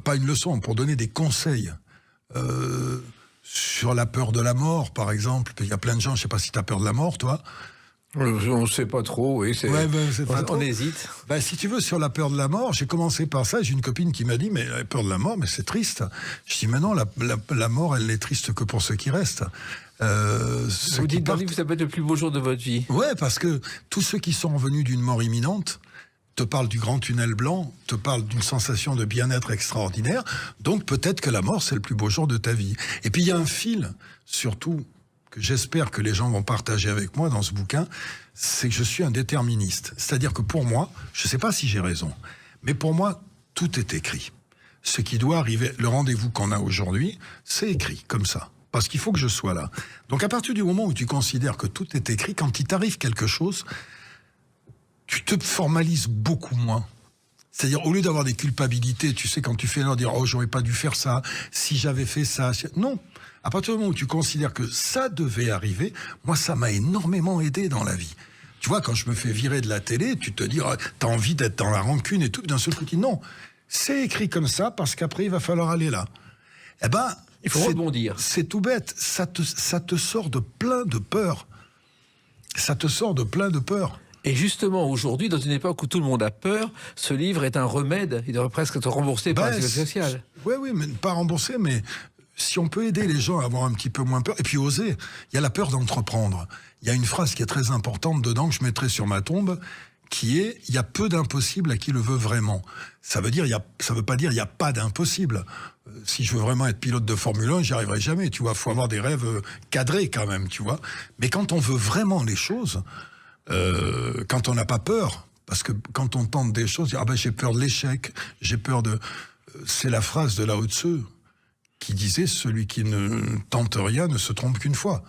pas une leçon, pour donner des conseils. Sur la peur de la mort, par exemple. Il y a plein de gens, je ne sais pas si tu as peur de la mort, toi. On ne sait pas trop, oui. On hésite. Si tu veux, sur la peur de la mort, j'ai commencé par ça. J'ai une copine qui m'a dit, mais la peur de la mort, mais c'est triste. Je dis, mais non, la mort, elle n'est triste que pour ceux qui restent. Vous dites dans le livre que ça peut être le plus beau jour de votre vie. Ouais, parce que tous ceux qui sont revenus d'une mort imminente te parle du grand tunnel blanc, te parle d'une sensation de bien-être extraordinaire. Donc peut-être que la mort, c'est le plus beau jour de ta vie. Et puis il y a un fil, surtout, que j'espère que les gens vont partager avec moi dans ce bouquin, c'est que je suis un déterministe. C'est-à-dire que pour moi, je ne sais pas si j'ai raison, mais pour moi, tout est écrit. Ce qui doit arriver, le rendez-vous qu'on a aujourd'hui, c'est écrit comme ça. Parce qu'il faut que je sois là. Donc à partir du moment où tu considères que tout est écrit, quand il t'arrive quelque chose, tu te formalises beaucoup moins. C'est-à-dire, au lieu d'avoir des culpabilités, tu sais, quand tu fais l'heure, dire « Oh, j'aurais pas dû faire ça, si j'avais fait ça... » Non. À partir du moment où tu considères que ça devait arriver, moi, ça m'a énormément aidé dans la vie. Tu vois, quand je me fais virer de la télé, tu te dis, oh, t'as envie d'être dans la rancune et tout, d'un seul coup, tu dis, non, c'est écrit comme ça parce qu'après, il va falloir aller là. Eh ben, il faut rebondir. C'est tout bête. Ça te sort de plein de peur. Ça te sort de plein de peur. Et justement, aujourd'hui, dans une époque où tout le monde a peur, ce livre est un remède. Il devrait presque être remboursé par la sécurité sociale. Oui, mais pas remboursé, mais si on peut aider les gens à avoir un petit peu moins peur, et puis oser, il y a la peur d'entreprendre. Il y a une phrase qui est très importante dedans, que je mettrai sur ma tombe, qui est « il y a peu d'impossible à qui le veut vraiment ». Ça veut pas dire « il n'y a pas d'impossible ». Si je veux vraiment être pilote de Formule 1, j'y arriverai jamais, tu vois. Faut avoir des rêves cadrés quand même, tu vois. Mais quand on veut vraiment les choses, quand on n'a pas peur, parce que quand on tente des choses, ah ben j'ai peur de l'échec, j'ai peur de... C'est la phrase de Lao Tzu qui disait « celui qui ne tente rien ne se trompe qu'une fois ».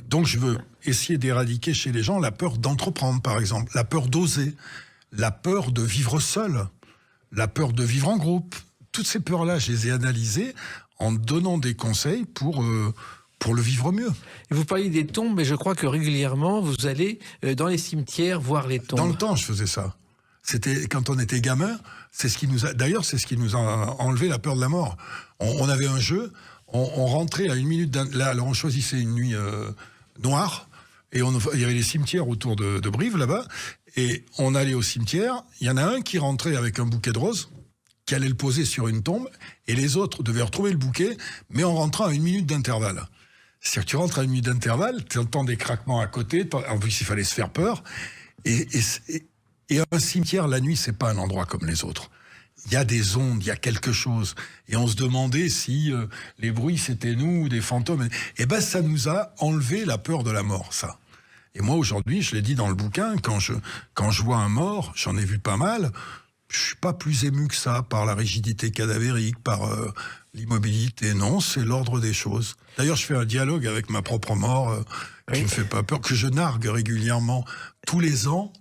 Donc je veux essayer d'éradiquer chez les gens la peur d'entreprendre, par exemple, la peur d'oser, la peur de vivre seul, la peur de vivre en groupe. Toutes ces peurs-là, je les ai analysées en donnant des conseils pour le vivre mieux. Et vous parliez des tombes, mais je crois que régulièrement, vous allez dans les cimetières voir les tombes. Dans le temps, je faisais ça. C'était quand on était gamin. C'est ce qui nous a enlevé la peur de la mort. On avait un jeu. On rentrait à 1 minute alors on choisissait une nuit noire et il y avait les cimetières autour de Brive là-bas et on allait au cimetière. Il y en a un qui rentrait avec un bouquet de roses qui allait le poser sur une tombe et les autres devaient retrouver le bouquet, mais en rentrant à 1 minute d'intervalle. C'est-à-dire que tu rentres à 1 minute d'intervalle, tu entends des craquements à côté. En plus, il fallait se faire peur. Et un cimetière la nuit, c'est pas un endroit comme les autres. Il y a des ondes, il y a quelque chose. Et on se demandait si les bruits, c'était nous ou des fantômes. Et ben, ça nous a enlevé la peur de la mort, ça. Et moi, aujourd'hui, je l'ai dit dans le bouquin, quand je vois un mort, j'en ai vu pas mal, je suis pas plus ému que ça par la rigidité cadavérique, par l'immobilité. Non, c'est l'ordre des choses. D'ailleurs, je fais un dialogue avec ma propre mort qui me fait pas peur, que je nargue régulièrement tous les ans,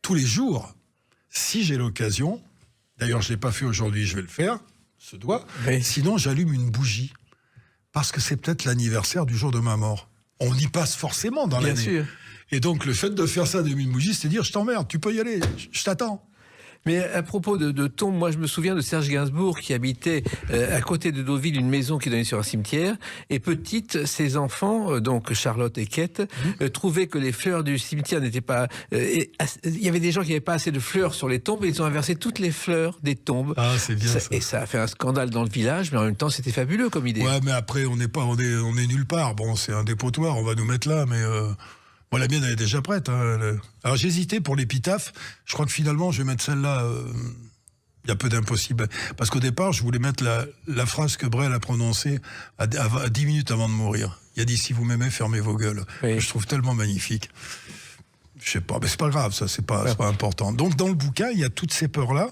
tous les jours, si j'ai l'occasion. D'ailleurs, je ne l'ai pas fait aujourd'hui, je vais le faire, se doit. Oui. Sinon, j'allume une bougie. Parce que c'est peut-être l'anniversaire du jour de ma mort. On y passe forcément dans l'année. Bien sûr. Et donc, le fait de faire ça d'allumer une bougie, c'est dire, je t'emmerde, tu peux y aller, je t'attends. Mais à propos de tombes, moi je me souviens de Serge Gainsbourg qui habitait à côté de Deauville une maison qui donnait sur un cimetière. Et petite, ses enfants, donc Charlotte et Kate, trouvaient que les fleurs du cimetière n'étaient pas... Il y avait des gens qui n'avaient pas assez de fleurs sur les tombes et ils ont inversé toutes les fleurs des tombes. Ah, c'est bien ça. Et ça a fait un scandale dans le village, mais en même temps c'était fabuleux comme idée. Ouais, mais après on est nulle part. Bon, c'est un dépotoir, on va nous mettre là, mais... Bon, la mienne, elle est déjà prête. Hein. Alors, j'hésitais pour l'épitaphe. Je crois que finalement, je vais mettre celle-là. Il y a peu d'impossible. Parce qu'au départ, je voulais mettre la phrase que Brel a prononcée à 10 minutes avant de mourir. Il a dit « Si vous m'aimez, fermez vos gueules oui. ». Je trouve tellement magnifique. Je sais pas, mais c'est pas grave, ça, c'est pas important. Donc, dans le bouquin, il y a toutes ces peurs-là.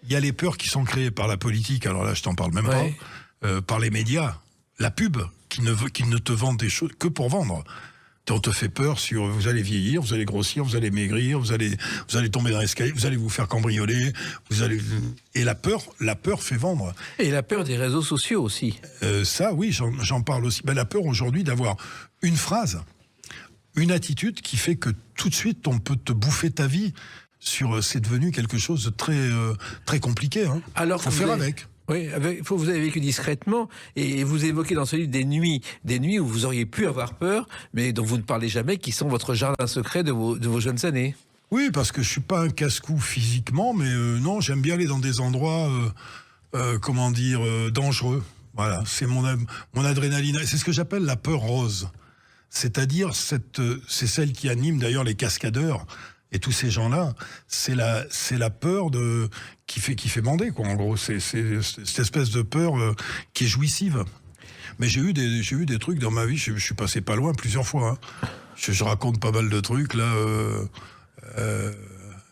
Il y a les peurs qui sont créées par la politique. Alors là, je t'en parle même pas. Par les médias. La pub, qui ne te vendent des choses que pour vendre. On te fait peur sur vous allez vieillir, vous allez grossir, vous allez maigrir, vous allez tomber dans l'escalier, vous allez vous faire cambrioler, et la peur fait vendre. Et la peur des réseaux sociaux aussi. Ça, oui, j'en parle aussi. Ben, la peur aujourd'hui d'avoir une phrase, une attitude qui fait que tout de suite on peut te bouffer ta vie. C'est devenu quelque chose de très très compliqué. Hein. Alors faut faire avec. Oui, vous avez vécu discrètement et vous évoquez dans ce livre des nuits où vous auriez pu avoir peur, mais dont vous ne parlez jamais, qui sont votre jardin secret de vos jeunes années. Oui, parce que je suis pas un casse-cou physiquement, mais non, j'aime bien aller dans des endroits, dangereux. Voilà, c'est mon adrénaline. C'est ce que j'appelle la peur rose. C'est-à-dire, c'est celle qui anime d'ailleurs les cascadeurs. Et tous ces gens-là, c'est la peur qui fait bander, quoi. En gros, c'est cette espèce de peur qui est jouissive. Mais j'ai eu des trucs dans ma vie, je suis passé pas loin plusieurs fois. Hein. Je raconte pas mal de trucs, là,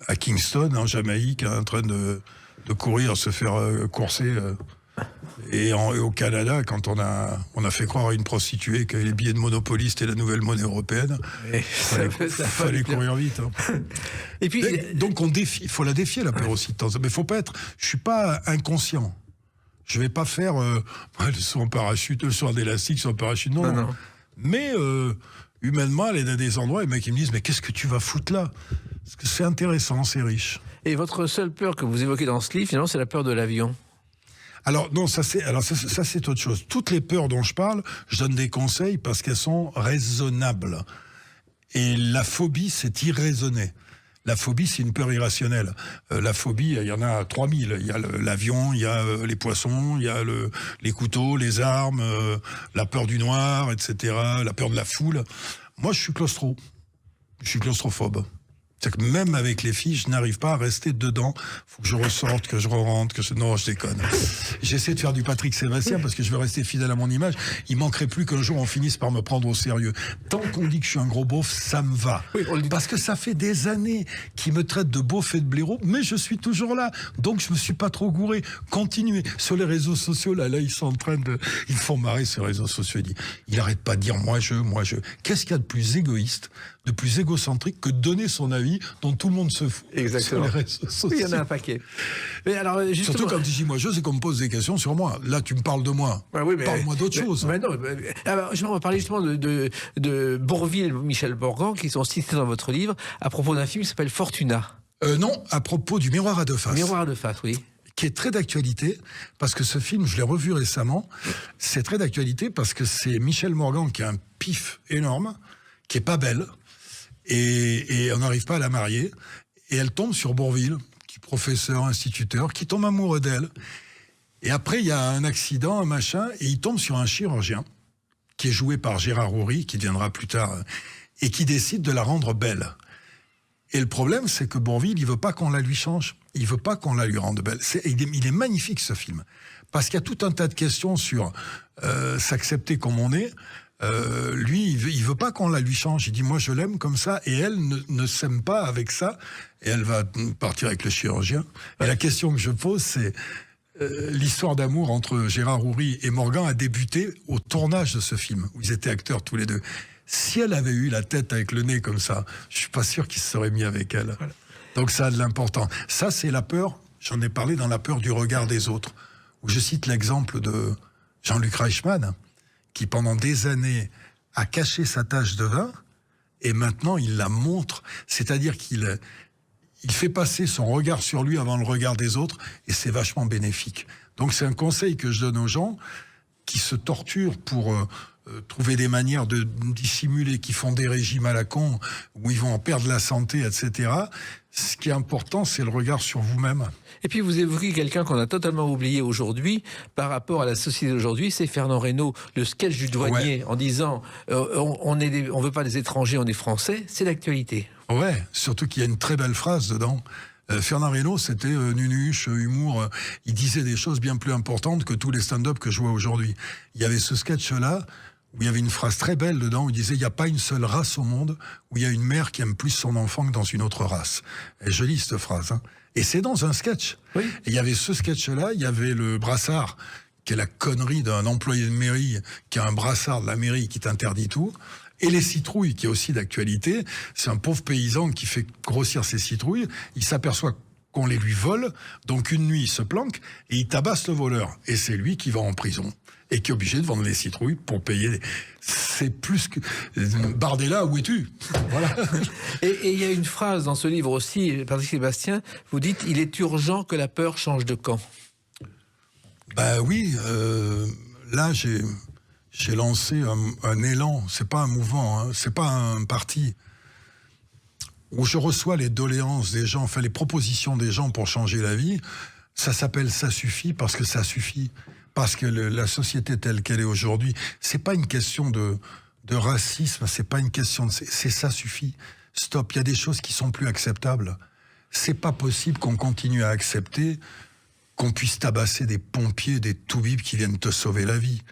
à Kingston, en Jamaïque, en train de courir, se faire courser. Et au Canada, quand on a fait croire à une prostituée que les billets de Monopoly c'était la nouvelle monnaie européenne, il fallait courir vite. Hein. Et puis, donc il faut la défier, la peur aussi de temps. Mais faut pas être. Je suis pas inconscient. Je vais pas faire le saut en parachute, le saut en élastique, le saut en parachute. Non. Mais humainement, aller dans des endroits, les mecs ils me disent mais qu'est-ce que tu vas foutre là? Parce que c'est intéressant, c'est riche. Et votre seule peur que vous évoquez dans ce livre, finalement, c'est la peur de l'avion. Alors non, ça c'est autre chose. Toutes les peurs dont je parle, je donne des conseils parce qu'elles sont raisonnables. Et la phobie, c'est irraisonné. La phobie, c'est une peur irrationnelle. La phobie, il y en a 3000. Il y a l'avion, il y a les poissons, il y a les couteaux, les armes, la peur du noir, etc. La peur de la foule. Moi, je suis claustrophobe. C'est que même avec les filles, je n'arrive pas à rester dedans. Faut que je ressorte, que je rentre, Non, je déconne. J'essaie de faire du Patrick Sébastien parce que je veux rester fidèle à mon image. Il manquerait plus qu'un jour on finisse par me prendre au sérieux. Tant qu'on dit que je suis un gros beauf, ça me va. Oui, parce que ça fait des années qu'ils me traitent de beauf et de blaireau, mais je suis toujours là. Donc je me suis pas trop gouré. Continuez. Sur les réseaux sociaux, là, ils sont en train de... Ils font marrer sur les réseaux sociaux. Il arrête pas de dire moi je. Qu'est-ce qu'il y a de plus égoïste, de plus égocentrique que de donner son avis dont tout le monde se fout. Exactement. Sur les réseaux sociaux. Il y en a un paquet. Mais alors, justement... Surtout quand tu dis moi je, c'est qu'on me pose des questions sur moi. Là, tu me parles de moi. Oui, parle-moi d'autre chose. Alors, je vais parler justement de Bourvil, Michel Morgan, qui sont cités dans votre livre, à propos d'un film qui s'appelle Fortuna. Non, à propos du Miroir à deux faces. Miroir à deux faces, oui. Qui est très d'actualité, parce que ce film, je l'ai revu récemment, c'est très d'actualité parce que c'est Michel Morgan qui a un pif énorme, qui est pas belle, et on n'arrive pas à la marier, et elle tombe sur Bourvil, qui est professeur, instituteur, qui tombe amoureux d'elle. Et après, il y a un accident, un machin, et il tombe sur un chirurgien, qui est joué par Gérard Houry, qui deviendra plus tard, et qui décide de la rendre belle. Et le problème, c'est que Bourvil, il veut pas qu'on la lui change. Il veut pas qu'on la lui rende belle. Il est magnifique, ce film. Parce qu'il y a tout un tas de questions sur s'accepter comme on est. Lui, il veut pas qu'on la lui change. Il dit, moi, je l'aime comme ça. Et elle ne s'aime pas avec ça. Et elle va partir avec le chirurgien. Et la question que je pose, c'est... l'histoire d'amour entre Gérard Houry et Morgan a débuté au tournage de ce film, où ils étaient acteurs tous les deux. Si elle avait eu la tête avec le nez comme ça, je suis pas sûr qu'il se serait mis avec elle. Voilà. Donc ça a de l'important. Ça, c'est la peur, j'en ai parlé dans La peur du regard des autres, où je cite l'exemple de Jean-Luc Reichmann, qui pendant des années a caché sa tache de vin, et maintenant il la montre, c'est-à-dire qu'il fait passer son regard sur lui avant le regard des autres, et c'est vachement bénéfique. Donc c'est un conseil que je donne aux gens qui se torturent pour trouver des manières de dissimuler, qui font des régimes à la con, où ils vont en perdre la santé, etc. Ce qui est important, c'est le regard sur vous-même. Et puis vous évoquez quelqu'un qu'on a totalement oublié aujourd'hui par rapport à la société d'aujourd'hui, c'est Fernand Reynaud, le sketch du douanier, en disant on veut pas des étrangers, on est français, c'est l'actualité. Ouais, surtout qu'il y a une très belle phrase dedans. Fernand Reynaud, c'était nunuche, humour. Il disait des choses bien plus importantes que tous les stand-up que je vois aujourd'hui. Il y avait ce sketch-là où il y avait une phrase très belle dedans où il disait « Il n'y a pas une seule race au monde où il y a une mère qui aime plus son enfant que dans une autre race. » Et je lis cette phrase. Hein. Et c'est dans un sketch. Oui. Et il y avait ce sketch-là, il y avait le brassard, qui est la connerie d'un employé de mairie qui a un brassard de la mairie qui t'interdit tout. Et les citrouilles, qui est aussi d'actualité, c'est un pauvre paysan qui fait grossir ses citrouilles, il s'aperçoit qu'on les lui vole, donc une nuit il se planque et il tabasse le voleur. Et c'est lui qui va en prison et qui est obligé de vendre les citrouilles pour payer. C'est plus que... Bardella, où es-tu? Voilà. Et il y a une phrase dans ce livre aussi, Patrick Sébastien, vous dites « Il est urgent que la peur change de camp ». Bah oui, là j'ai lancé un élan, c'est pas un mouvement, hein, c'est pas un parti, où je reçois les doléances des gens, enfin les propositions des gens pour changer la vie. Ça s'appelle « Ça suffit » parce que ça suffit, parce que la société telle qu'elle est aujourd'hui, c'est pas une question de racisme, c'est pas une question de... C'est ça suffit. stop, il y a des choses qui sont plus acceptables. C'est pas possible qu'on continue à accepter qu'on puisse tabasser des pompiers, des toubibs qui viennent te sauver la vie.